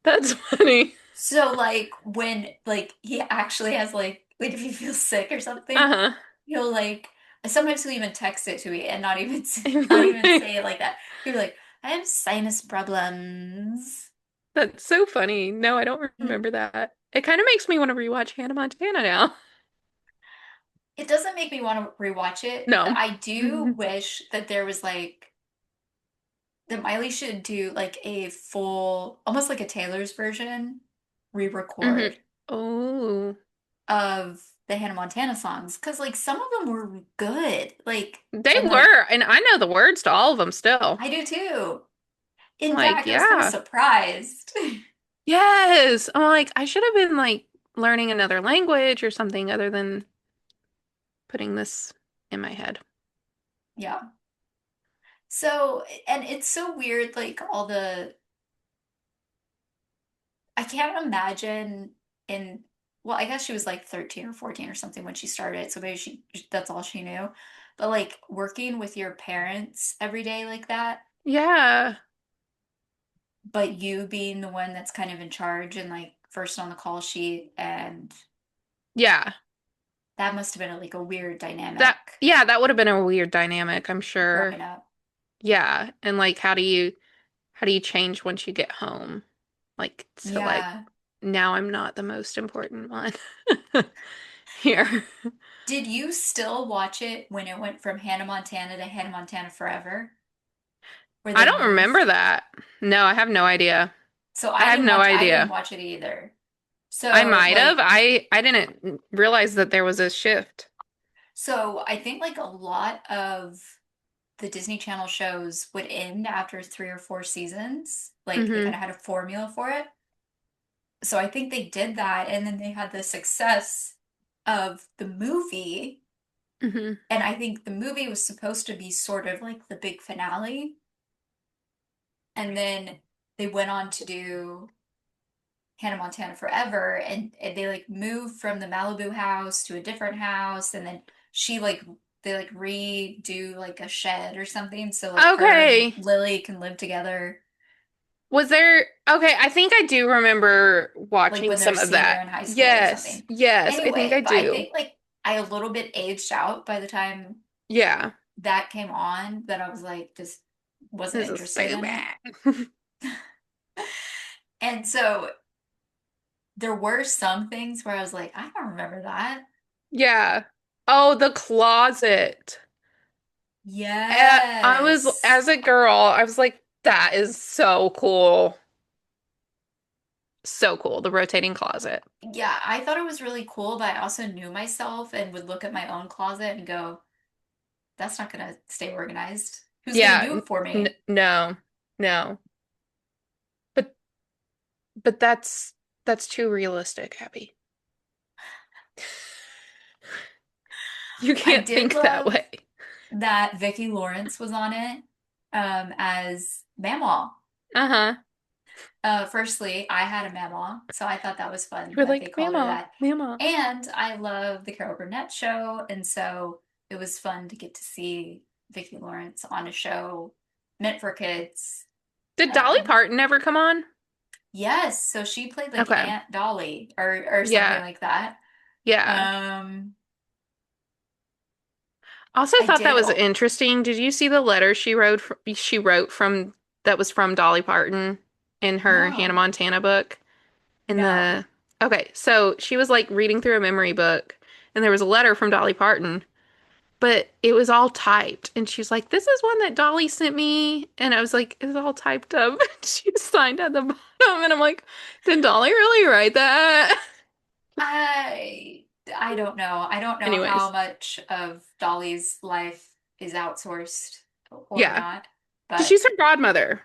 That's funny. So like when like he actually has like if he feels sick or something, Uh-huh. he'll like sometimes he'll even text it to me and not even not even say it like that. He'll be like, I have sinus problems. That's so funny. No, I don't remember that. It kind of makes me want to rewatch Hannah Montana now. It doesn't make me want to rewatch it, but No. I do wish that there was like that Miley should do like a full, almost like a Taylor's version, Hmm. re-record Oh, of the Hannah Montana songs because like some of them were good. Like they and like were, and I know the words to all of them still. I do too. I'm In like, fact, I was kind of yeah. surprised. Yes. I'm like, I should have been like learning another language or something other than putting this in my head. Yeah. So, and it's so weird, like all the, I can't imagine in, well, I guess she was like 13 or 14 or something when she started, so maybe that's all she knew. But like working with your parents every day like that, Yeah. but you being the one that's kind of in charge and like first on the call sheet, and Yeah. that must have been like a weird That dynamic yeah, that would have been a weird dynamic, I'm sure. growing up. Yeah. And like how do you change once you get home? Like to like Yeah. now I'm not the most important one here. Did you still watch it when it went from Hannah Montana to Hannah Montana Forever, where I they don't remember moved? that. No, I have no idea. So I have no I didn't idea. watch it either. I So might have. like I didn't realize that there was a shift. so I think like a lot of the Disney Channel shows would end after 3 or 4 seasons. Like they kind Hmm. of had a formula for it. So I think they did that, and then they had the success of the movie. Hmm. And I think the movie was supposed to be sort of like the big finale. And then they went on to do Hannah Montana Forever, and they like moved from the Malibu house to a different house, and then she like they like redo like a shed or something so like her and Okay. Lily can live together, Was there okay, I think I do remember like watching when they're a some of senior that. in high school or Yes. something. Yes, I think I Anyway, but I do. think like I a little bit aged out by the time Yeah. that came on, that I was like just wasn't This is interested so in it. bad. And so there were some things where I was like, I don't remember that. Yeah. Oh, the closet. I was, Yes. as a girl, I was like, that is so cool. So cool. The rotating closet. Yeah, I thought it was really cool, but I also knew myself and would look at my own closet and go, that's not gonna stay organized. Who's gonna Yeah. do it for me? No. No. But but that's too realistic, Abby. You I can't did think that love way. that Vicki Lawrence was on it as Mamaw. Uh-huh. Firstly, I had a Mamaw, so I thought that was You fun were that they like, called her Mama, that. Mama. And I love the Carol Burnett show, and so it was fun to get to see Vicki Lawrence on a show meant for kids. Did Dolly Um, Parton ever come on? yes, so she played like Okay. Aunt Dolly or something Yeah. like that. Yeah. Um, Also I thought that did. was Oh, interesting. Did you see the letter she wrote from that was from Dolly Parton in her Hannah no, Montana book? In no. the Okay, so she was like reading through a memory book and there was a letter from Dolly Parton, but it was all typed and she was like, "This is one that Dolly sent me." And I was like, "It's all typed up." She signed at the bottom and I'm like, "Did Dolly really write that?" I I don't know. I don't know how Anyways, much of Dolly's life is outsourced or yeah. not, 'Cause but she's her godmother,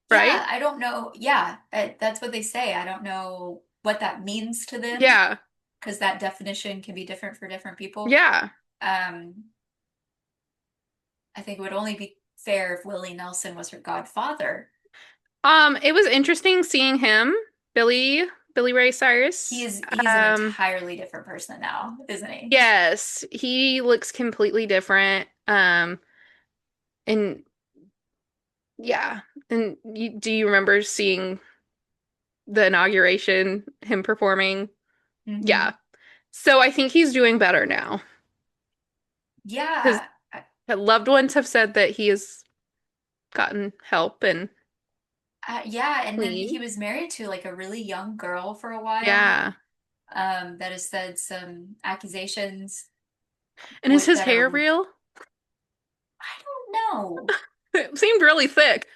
right? yeah, I don't know. Yeah, that's what they say. I don't know what that means to them Yeah. because that definition can be different for different people. Yeah. Um, I think it would only be fair if Willie Nelson was her godfather. It was interesting seeing him, Billy Ray Cyrus. He's an Um, entirely different person now, isn't he? yes, he looks completely different. And yeah, and do you remember seeing the inauguration, him performing? Hmm. Yeah. So I think he's doing better now. His Yeah. loved ones have said that he has gotten help and Yeah, and then he clean. was married to like a really young girl for a while, Yeah. that has said some accusations And is his that hair are, real? I don't know. It seemed really thick.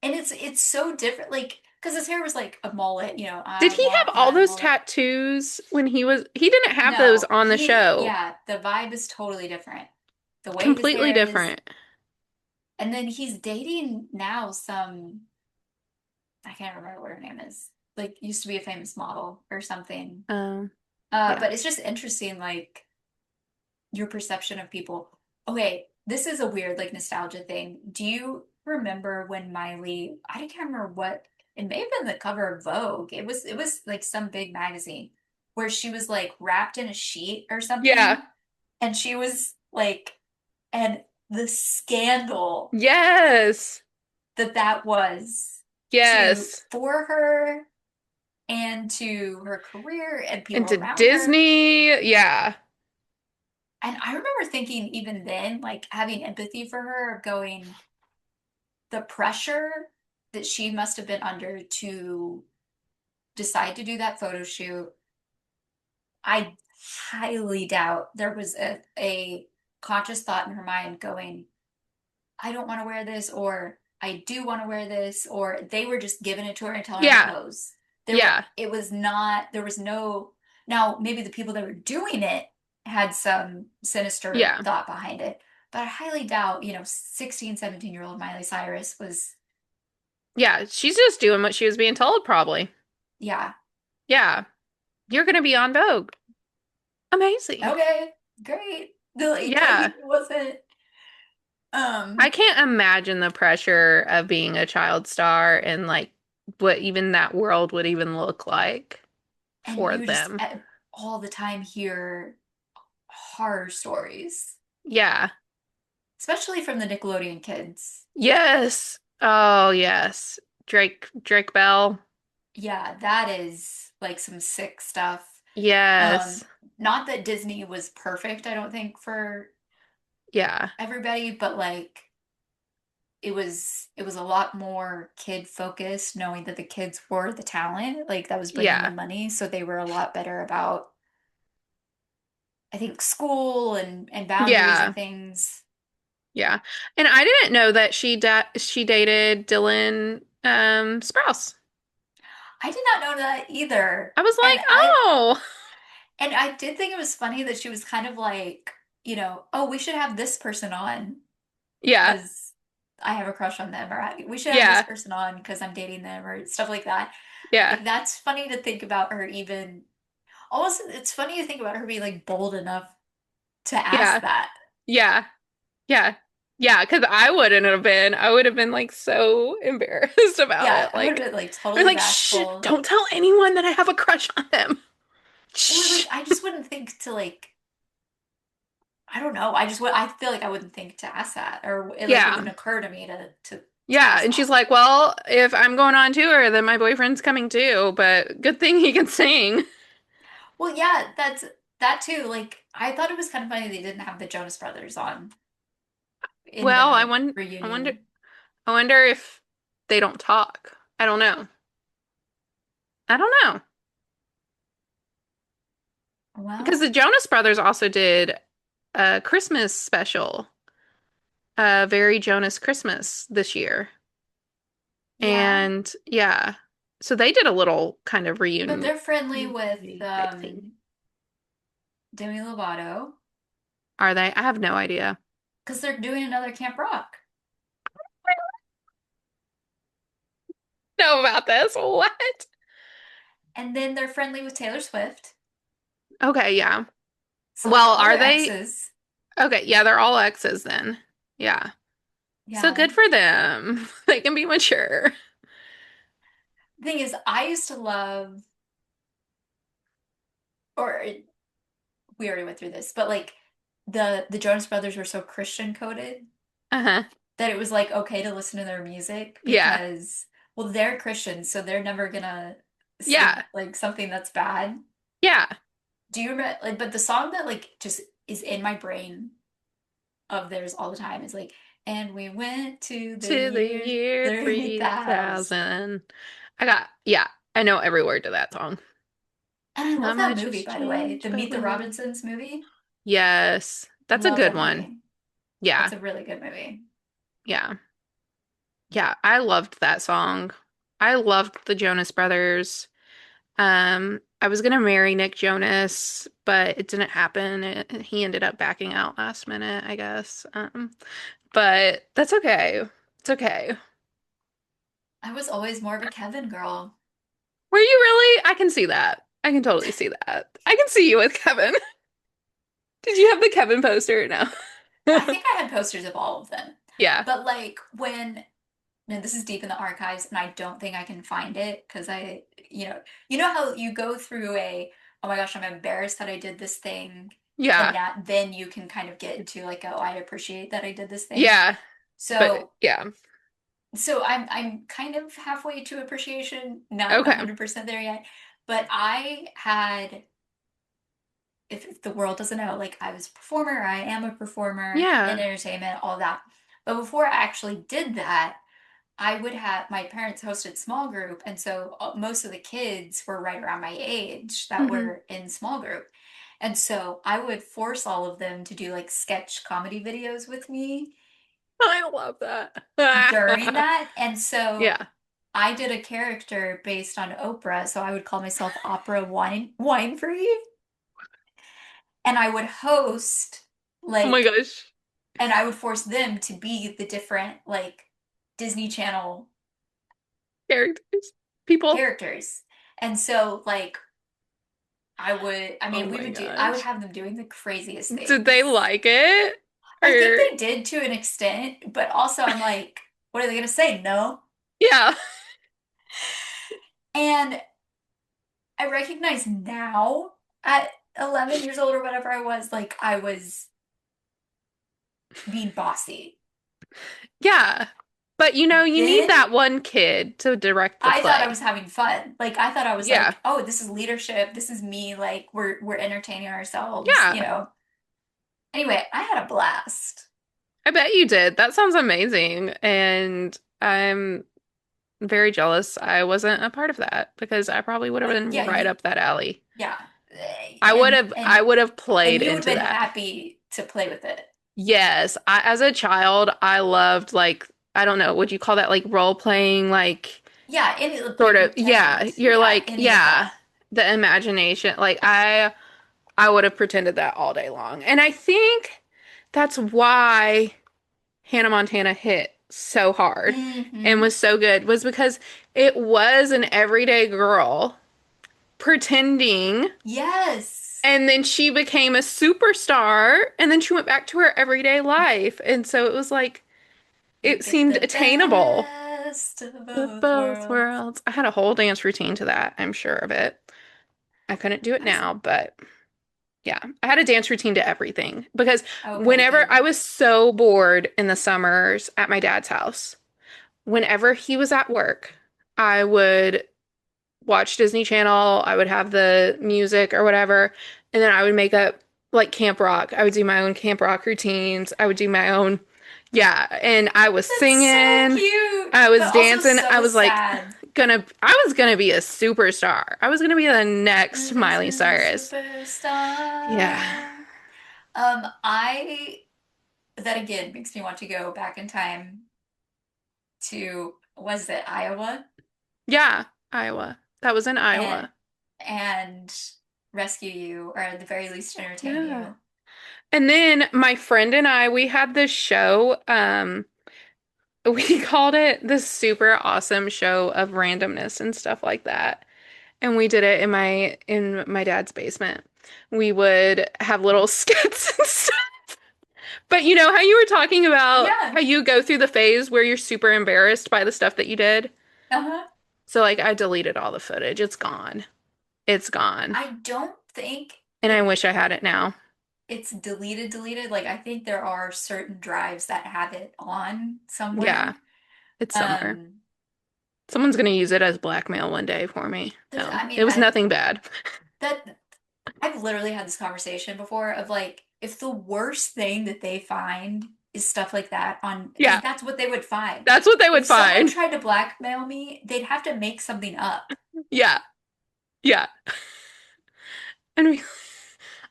And it's so different, like, because his hair was like a mullet, Did I he want have all my those mullet. tattoos when he didn't have those No, on the show. yeah, the vibe is totally different. The way his Completely hair is, different. and then he's dating now some, I can't remember what her name is, like, used to be a famous model or something. Um, Yeah. But it's just interesting, like your perception of people. Okay, this is a weird like nostalgia thing. Do you remember when Miley, I can't remember what, it may have been the cover of Vogue. It was like some big magazine where she was like wrapped in a sheet or Yeah. something and she was like and the scandal Yes. that that was to Yes. for her and to her career and people Into around her. Disney. Yeah. And I remember thinking even then, like having empathy for her, of going, the pressure that she must have been under to decide to do that photo shoot. I highly doubt there was a conscious thought in her mind going, I don't want to wear this, or I do want to wear this, or they were just giving it to her and telling her to Yeah. pose. Yeah. It was not, there was no, now maybe the people that were doing it had some sinister Yeah. thought behind it, but I highly doubt, 16, 17-year-old Miley Cyrus was, Yeah. She's just doing what she was being told, probably. yeah, Yeah. You're gonna be on Vogue. Amazing. okay, great. Like, Yeah. it wasn't, I um, can't imagine the pressure of being a child star and like what even that world would even look like and for you just them. all the time hear horror stories, Yeah. especially from the Nickelodeon kids. Yes. Oh, yes. Drake Bell. Yeah, that is like some sick stuff. Yes. Not that Disney was perfect, I don't think, for Yeah. everybody, but like it was a lot more kid focused, knowing that the kids were the talent, like that was bringing Yeah. them money, so they were a lot better about, I think, school and boundaries and Yeah. things. Yeah. And I didn't know that she dated Dylan Sprouse. I did not know that either. I was And like, I "Oh." and I did think it was funny that she was kind of like, oh, we should have this person on Yeah. because I have a crush on them, or we should have this Yeah. person on because I'm dating them, or stuff like that. Yeah. Like that's funny to think about her even. Almost, it's funny to think about her being like bold enough to ask Yeah. that. Yeah. Yeah. Yeah, because I would have been like so embarrassed about Yeah, it. I would have Like, been like I'm totally like, shh, bashful. don't tell anyone that I have a crush on them. Or like Shh. I just wouldn't think to like, I don't know. I feel like I wouldn't think to ask that, or it Yeah. wouldn't occur to me to Yeah. ask And she's that. like, well, if I'm going on tour, then my boyfriend's coming too, but good thing he can sing. Well, yeah, that's that too. Like I thought it was kind of funny they didn't have the Jonas Brothers on in Well, the I wonder, reunion. I wonder if they don't talk. I don't know. I don't know. Because Well, the Jonas Brothers also did a Christmas special, a Very Jonas Christmas this year. yeah, And yeah, so they did a little kind of but reunion they're friendly with type thing. Demi Lovato Are they? I have no idea. because they're doing another Camp Rock. Know about this? What? And then they're friendly with Taylor Swift. Okay, yeah. So like Well, all are their they? exes. Okay, yeah, they're all exes then. Yeah. So Yeah. good for them. They can be mature. The thing is, I used to love, or we already went through this, but like the Jonas Brothers were so Christian coded Uh-huh. that it was like okay to listen to their music Yeah. because, well, they're Christians, so they're never gonna Yeah. sing like something that's bad. Yeah. Do you remember like, but the song that like just is in my brain of theirs all the time is like, and we went to the To the year year 3000. 3000. Yeah, I know every word to that song. And I love Not that much movie, has by the way, changed, the but Meet the we will. Robinsons movie. Yes, that's a Love good that one. movie. Yeah, That's a really good movie. yeah, yeah. I loved that song. I loved the Jonas Brothers. I was gonna marry Nick Jonas, but it didn't happen. He ended up backing out last minute, I guess. But that's okay. It's okay. I was always more of a Kevin girl. Were you really? I can see that. I can totally see that. I can see you with Kevin. Did you have the Kevin poster? No. I think I had posters of all of them. Yeah. But like no, this is deep in the archives, and I don't think I can find it because you know how you go through oh my gosh, I'm embarrassed that I did this thing, and Yeah. then you can kind of get into like, oh, I appreciate that I did this thing. Yeah. But So, yeah. I'm kind of halfway to appreciation, not Okay. 100% there yet, but I had, if the world doesn't know, like I was a performer, I am a performer in Yeah. entertainment, all that. But before I actually did that, I would have my parents hosted small group, and so most of the kids were right around my age that Hmm. were in small group. And so I would force all of them to do like sketch comedy videos with me I love that. during that. And so Yeah. I did a character based on Oprah, so I would call myself Opera Wine Free, and I would host Oh my like, gosh. and I would force them to be the different like Disney Channel Characters. People. characters. And so like Oh we my I would gosh. have them doing the craziest Did they things. like it? I think Or they did to an extent, but also I'm like, what are they gonna say? No. yeah. And I recognize now at 11 years old or whatever I was, like I was being bossy. Yeah. But you need Then that one kid to direct the I thought I was play. having fun. Like I thought I was Yeah. like, oh, this is leadership. This is me. Like we're entertaining ourselves, you Yeah. know. Anyway, I had a blast. I bet you did. That sounds amazing. And I'm very jealous I wasn't a part of that because I probably would have been Yeah, right up that alley. yeah. I would have And played you would have into been that. happy to play with it. Yes, as a child, I loved like I don't know, would you call that like role playing like Yeah, any the sort of pretend. yeah, you're Yeah, like any of yeah, that. the imagination. Like I would have pretended that all day long. And I think that's why Hannah Montana hit so hard and Hmm. was so good was because it was an everyday girl pretending Yes. and then she became a superstar and then she went back to her everyday life. And so it was like You it get seemed the attainable. best of Of both both worlds. worlds. I had a whole dance routine to that, I'm sure of it. I couldn't do it I was, now, but yeah, I had a dance routine to everything because okay, whenever I good. was so bored in the summers at my dad's house, whenever he was at work, I would watch Disney Channel, I would have the music or whatever, and then I would make up like Camp Rock. I would do my own Camp Rock routines. I would do my own, yeah, and I was That's so singing, cute, I was but also dancing. I so was like sad. I was gonna be a superstar. I was gonna be the next This Miley is a Cyrus. Yeah. superstar. I that again makes me want to go back in time to, was it Iowa? Yeah, Iowa. That was in And Iowa. and rescue you, or at the very least entertain Yeah. you. And then my friend and I, we had this show, we called it the super awesome show of randomness and stuff like that. And we did it in my dad's basement. We would have little skits and stuff. But you know how you were talking about Yeah. how you go through the phase where you're super embarrassed by the stuff that you did? Uh-huh. So like I deleted all the footage. It's gone. It's gone. I don't think And I wish I had it now. it's deleted. Like I think there are certain drives that have it on Yeah, somewhere. it's somewhere. Um, Someone's gonna use it as blackmail one day for me. No, I mean, it was nothing bad. that I've literally had this conversation before of like, if the worst thing that they find is stuff like that on, because Yeah, that's what they would find. that's what they would If someone find. tried to blackmail me, they'd have to make something up. Yeah, yeah. And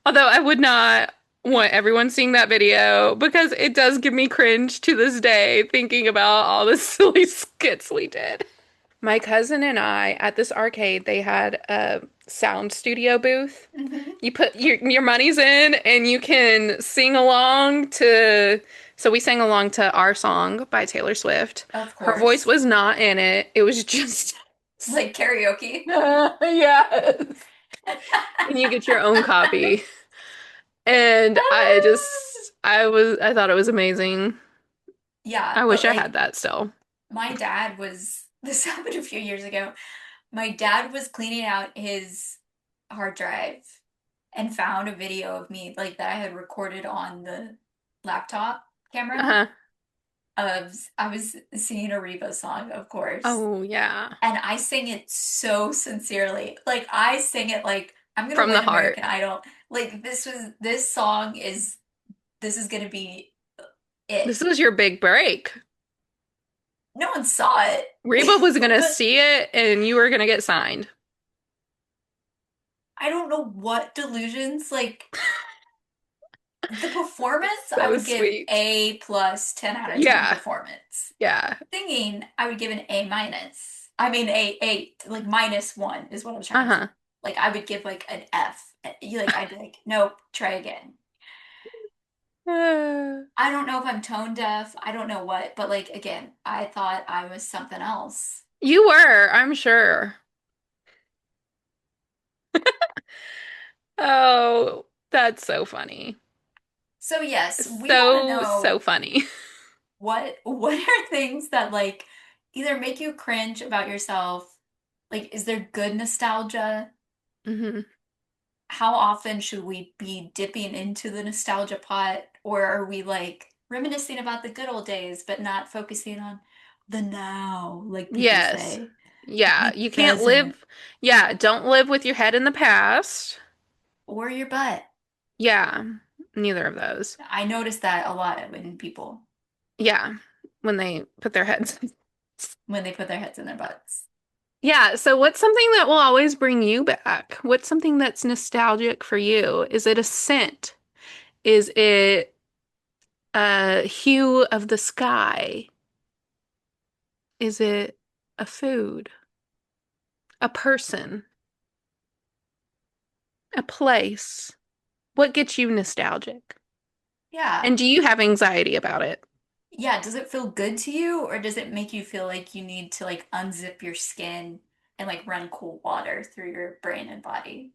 although I would not want everyone seeing that video because it does give me cringe to this day thinking about all the silly skits we did. My cousin and I at this arcade, they had a sound studio booth. Hmm. You put your money's in and you can sing along to so we sang along to Our Song by Taylor Swift. Of Her voice course. was not in it. It was just Like karaoke. yes. and you get your own copy. And I thought it was amazing. Yeah, I but wish I had like that still. my dad was, this happened a few years ago. My dad was cleaning out his hard drive and found a video of me like that I had recorded on the laptop camera Uh-huh. of I was singing a Reba song, of course. Oh yeah. And I sing it so sincerely. Like I sing it like I'm gonna From the win heart. American Idol. Like this song is this is gonna be it. This was your big break. No one saw it. Reba was gonna But see it and you were gonna get signed. I don't know what delusions like the performance I So would give sweet. A plus 10 out of 10 Yeah. performance. Yeah. Singing I would give an A minus. I mean a 8 like -1 is what I was trying to say. Uh-huh. Like I would give like an F. You like I'd be like nope, try again. Uh, I don't know if I'm tone deaf. I don't know what, but like again, I thought I was something else. you were, I'm sure. Oh, that's so funny. So yes, we want to So know funny. what are things that like either make you cringe about yourself? Like, is there good nostalgia? hmm How often should we be dipping into the nostalgia pot, or are we like reminiscing about the good old days, but not focusing on the now, like people Yes. say? Yeah, Be you can't present live. Yeah, don't live with your head in the past. or your butt. Yeah, neither of those. I notice that a lot in people Yeah, when they put their heads. when they put their heads in their butts. Yeah, so what's something that will always bring you back? What's something that's nostalgic for you? Is it a scent? Is it a hue of the sky? Is it a food? A person? A place? What gets you nostalgic? Yeah. And do you have anxiety about it? Yeah, does it feel good to you or does it make you feel like you need to like unzip your skin and like run cool water through your brain and body?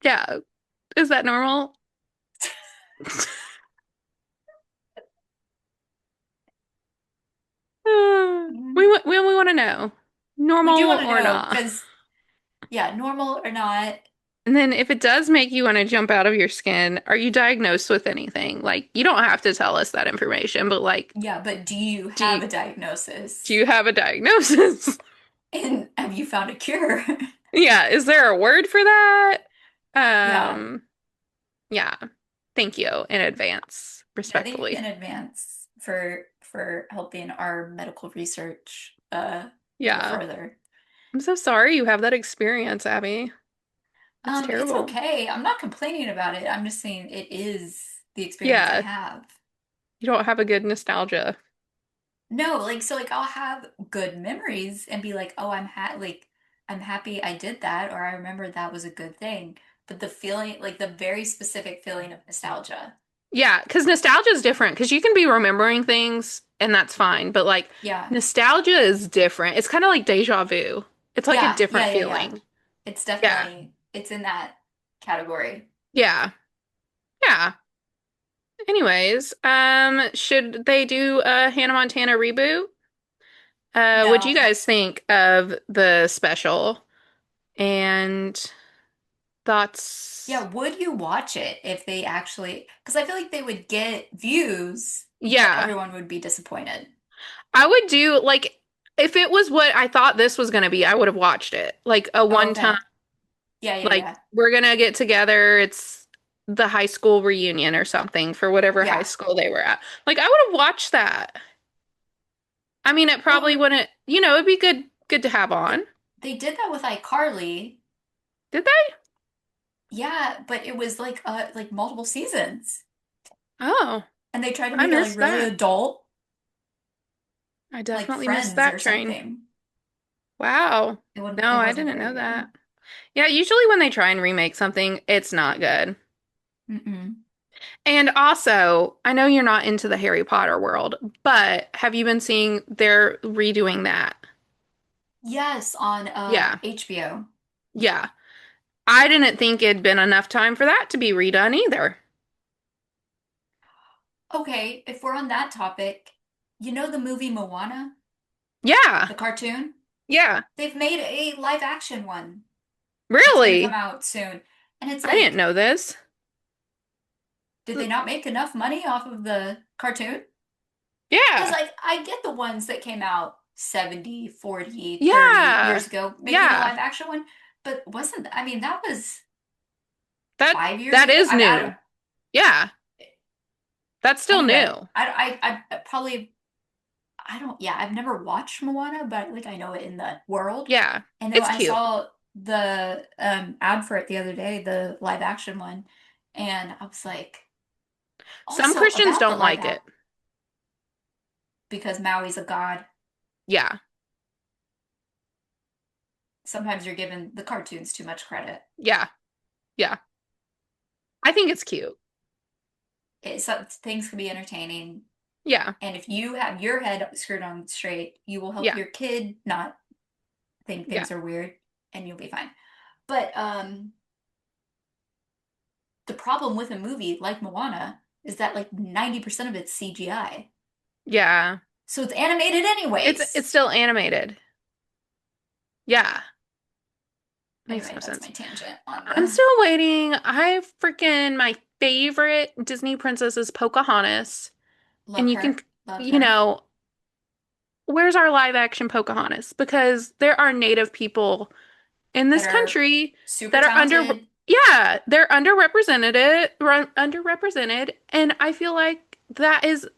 Yeah, is that normal? Mhm. We want to know, We do normal want to or know not. because yeah, normal or not. And then if it does make you want to jump out of your skin, are you diagnosed with anything? Like, you don't have to tell us that information, but like, Yeah, but do you do have you a do diagnosis? you have a diagnosis? And have you found a cure? Yeah, is there a word for that? Yeah. Um, yeah. Thank you in advance, Yeah, thank you respectfully. in advance for helping our medical research go Yeah. further. I'm so sorry you have that experience, Abby. That's It's terrible. okay. I'm not complaining about it. I'm just saying it is the experience I Yeah, have. you don't have a good nostalgia. No, like so like I'll have good memories and be like, "Oh, I'm happy I did that," or I remember that was a good thing. But the feeling, like the very specific feeling of nostalgia. Yeah, because nostalgia is different because you can be remembering things and that's fine, but like Yeah. nostalgia is different. It's kind of like deja vu. It's like a Yeah, different yeah, yeah, yeah. feeling. It's Yeah. definitely it's in that category. Yeah. Yeah. Anyways, should they do a Hannah Montana reboot? What do you No. guys think of the special and thoughts? Yeah, would you watch it if they actually, because I feel like they would get views, but Yeah, everyone would be disappointed. I would do like if it was what I thought this was gonna be, I would have watched it. Like a Oh, one time, okay. Yeah, yeah, like yeah. we're gonna get together. It's the high school reunion or something for whatever high Yeah. school they were at. Like I would have watched that. I mean, it probably Well, wouldn't, it'd be good to have on. they did that with iCarly. Did they? Yeah, but it was like multiple seasons. Oh, And they tried to I make it like missed really that. adult, I like definitely missed Friends that or train. something. Wow. No, It I wasn't didn't know very good. that. Yeah, usually when they try and remake something, it's not good. Mm-mm. And also, I know you're not into the Harry Potter world, but have you been seeing they're redoing that? Yes, on Yeah. HBO. Yeah. I didn't think it'd been enough time for that to be redone either. Okay, if we're on that topic, you know the movie Moana, Yeah, the cartoon? yeah. They've made a live action one that's going to come Really? out soon. And it's I didn't like, know this. did they not make enough money off of the cartoon? Because Yeah, like I get the ones that came out 70, 40, 30 yeah, years ago making a yeah. live action one, but wasn't I mean that was That 5 years that ago? is I mean, I don't new. Yeah, that's still anyway, new. I probably I don't yeah, I've never watched Moana, but like I know it in the world. Yeah, And then it's I cute. saw the ad for it the other day, the live action one, and I was like, Some also Christians about the don't live like it. act because Maui's a god. Yeah, Sometimes you're giving the cartoons too much credit. yeah, yeah. I think it's cute. Things can be entertaining. Yeah, And if you have your head screwed on straight, you will help yeah, your kid not think yeah, things are weird and you'll be fine. But the problem with a movie like Moana is that like 90% of it's CGI. yeah. So it's animated It's anyways. still animated. Yeah, makes Anyway, no that's my sense. tangent on I'm the still waiting. I freaking my favorite Disney princess is Pocahontas, and love you can, her, love you her. know, where's our live action Pocahontas? Because there are native people in That this are country super that are talented. yeah, they're underrepresented, and I feel like that is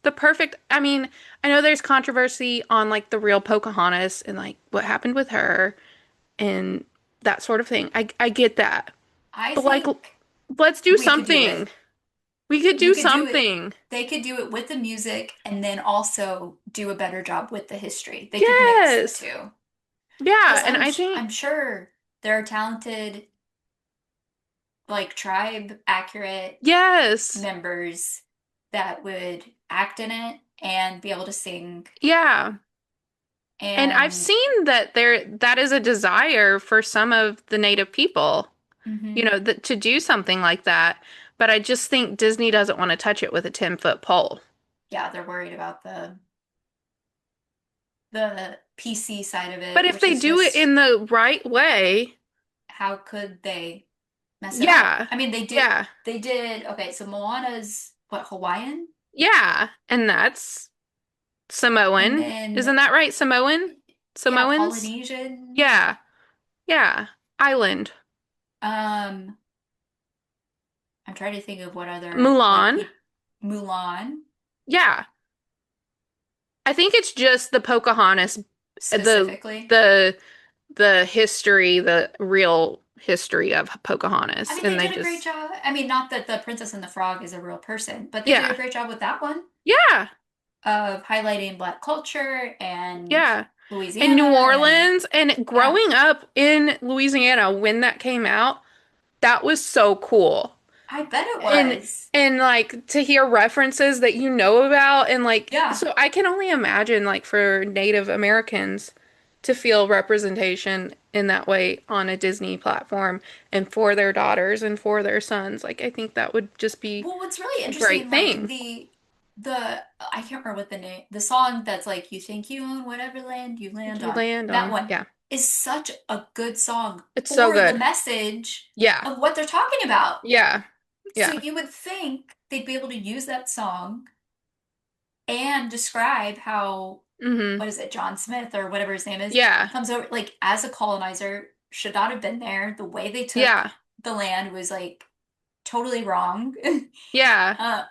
the perfect. I mean, I know there's controversy on like the real Pocahontas and like what happened with her and that sort of thing. I get that. I But like think let's do we could do something. it. We could You do could do it. something. They could do it with the music and then also do a better job with the history. They could mix the Yes. two. Because Yeah, and I think I'm sure there are talented, like tribe accurate yes. members that would act in it and be able to sing. Yeah. And I've And seen that that is a desire for some of the native people, mhm, that to do something like that. But I just think Disney doesn't want to touch it with a 10-foot pole. yeah, they're worried about the PC side of But it, if which they is do it just in the right way, how could they mess it up? yeah. I mean, Yeah. they did okay, so Moana's what, Hawaiian? Yeah. And that's And Samoan. then Isn't that right? Samoan? yeah, Samoans? Polynesian. Yeah. Yeah. Island. Um, I'm trying to think of what other like Mulan. people Mulan Yeah. I think it's just the Pocahontas, the specifically. the the history, the real history of I Pocahontas, mean, they and they did a great just job. I mean, not that the Princess and the Frog is a real person, but they did a yeah, great job with that one yeah, of highlighting Black culture and yeah. And New Louisiana and Orleans, and yeah, growing up in Louisiana when that came out, that was so cool. I bet it and was. and like to hear references that you know about, and like Yeah. so I can only imagine like for Native Americans to feel representation in that way on a Disney platform and for their daughters and for their sons. Like I think that would just be Well, what's really a great interesting, like thing. the I can't remember what the name, the song that's like you think you own whatever land you land You on. land That on, one yeah. is such a good song It's so for the good. message Yeah. of what they're talking about. Yeah. So Yeah. you would think they'd be able to use that song and describe how, Mm-hmm. what is it, John Smith or whatever his name is, Yeah. comes over like as a colonizer, should not have been there. The way they took Yeah. the land was like totally wrong. Yeah. Uh,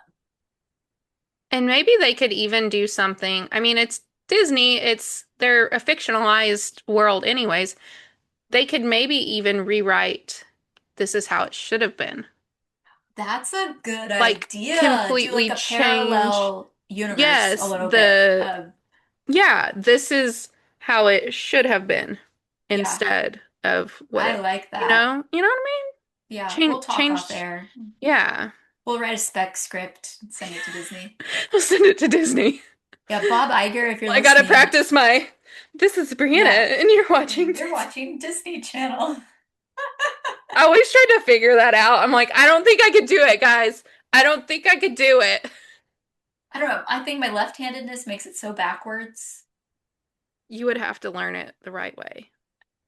And maybe they could even do something. I mean, it's Disney, they're a fictionalized world anyways. They could maybe even rewrite this is how it should have been. that's a good Like idea. Do like completely a change. parallel universe a Yes, little bit of, yeah, this is how it should have been yeah, instead of what I it, like that. you know what I mean? Yeah, we'll talk off Change, air. yeah. We'll write a spec script and send it to Disney. I'll send it to Disney. Yeah, Bob Iger, if you're I gotta listening, practice my, this is Brianna, yeah, and you're watching you're Disney. watching Disney Channel. I always tried to figure that out. I'm like, I don't think I could do it, guys. I don't think I could do it. I don't know. I think my left-handedness makes it so backwards. You would have to learn it the right way.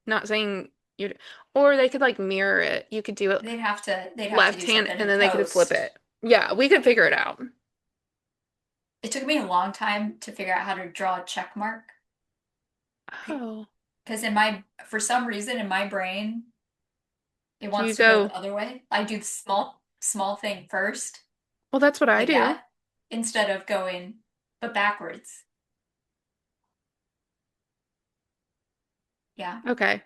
Not saying you, or they could like mirror it. You could do it They'd have to left do hand something and in then they could flip post. it. Yeah, we could figure it out. It took me a long time to figure out how to draw a check mark Oh, because for some reason in my brain, it do you wants to go go, the other way. I do the small thing first, well, that's what I like do. that, instead of going but backwards. Yeah. Okay.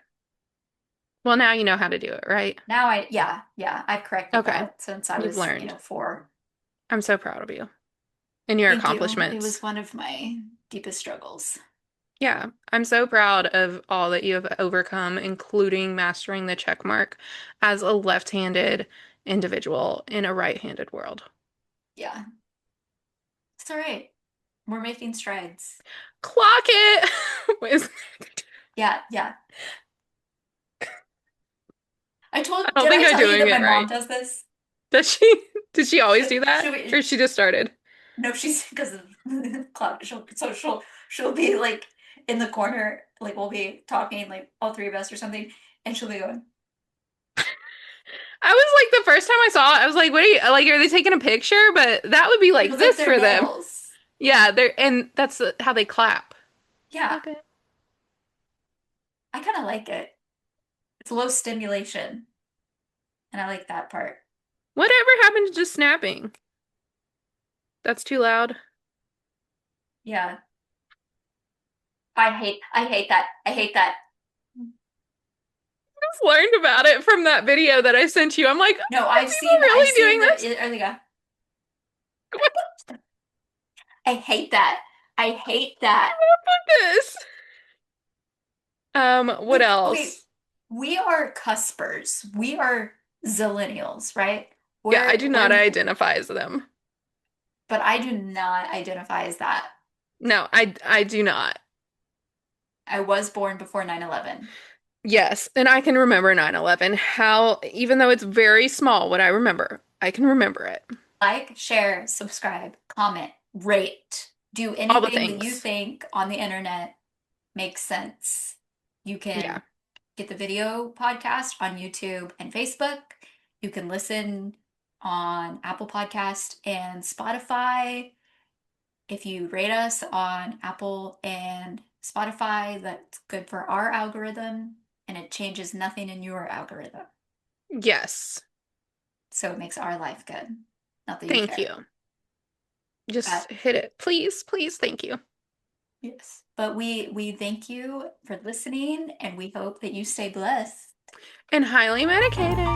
Well, now you know how to do it, right? Yeah, I've corrected Okay. that since I You've was, learned. 4. I'm so proud of you and your Thank you. It accomplishments. was one of my deepest struggles. Yeah, I'm so proud of all that you have overcome, including mastering the check mark as a left-handed individual in a right-handed world. Yeah. It's all right. We're making strides. Clock it! Wait, Yeah, yeah. I don't Did think I I'm tell you doing that my it mom right. does this? Does she? Did she always Should, do that? should Or we, she just started? no, she's because of the clock. She'll be like in the corner, like we'll be talking, like all three of us or something, and she'll be going, I was like, the first time I saw it, I was like, what are you, like, are they taking a picture? But that would be it like was like this their for them. nails. Yeah, and that's how they clap. Yeah, Clock it. I kind of like it. It's low stimulation, and I like that part. Whatever happened to just snapping? That's too loud. Yeah. I hate that. I hate that. Just learned about it from that video that I sent you. I'm like, No, are people I've really seen doing this? the early guy. I hate that. I hate that. This. What Like, okay, else? we are cuspers. We are zillennials, right? Yeah, I do not We're identify as them. but I do not identify as that. No, I do not. I was born before 9/11. Yes, and I can remember 9/11. How, even though it's very small, what I remember, I can remember it. Like, share, subscribe, comment, rate. Do All the anything that you things. think on the internet makes sense. You Yeah. can get the video podcast on YouTube and Facebook. You can listen on Apple Podcast and Spotify. If you rate us on Apple and Spotify, that's good for our algorithm and it changes nothing in your algorithm. Yes. So it makes our life good. Not that you Thank care. you. Just But hit it. Please, please, thank you. yes. But we thank you for listening and we hope that you stay blessed. And highly medicated.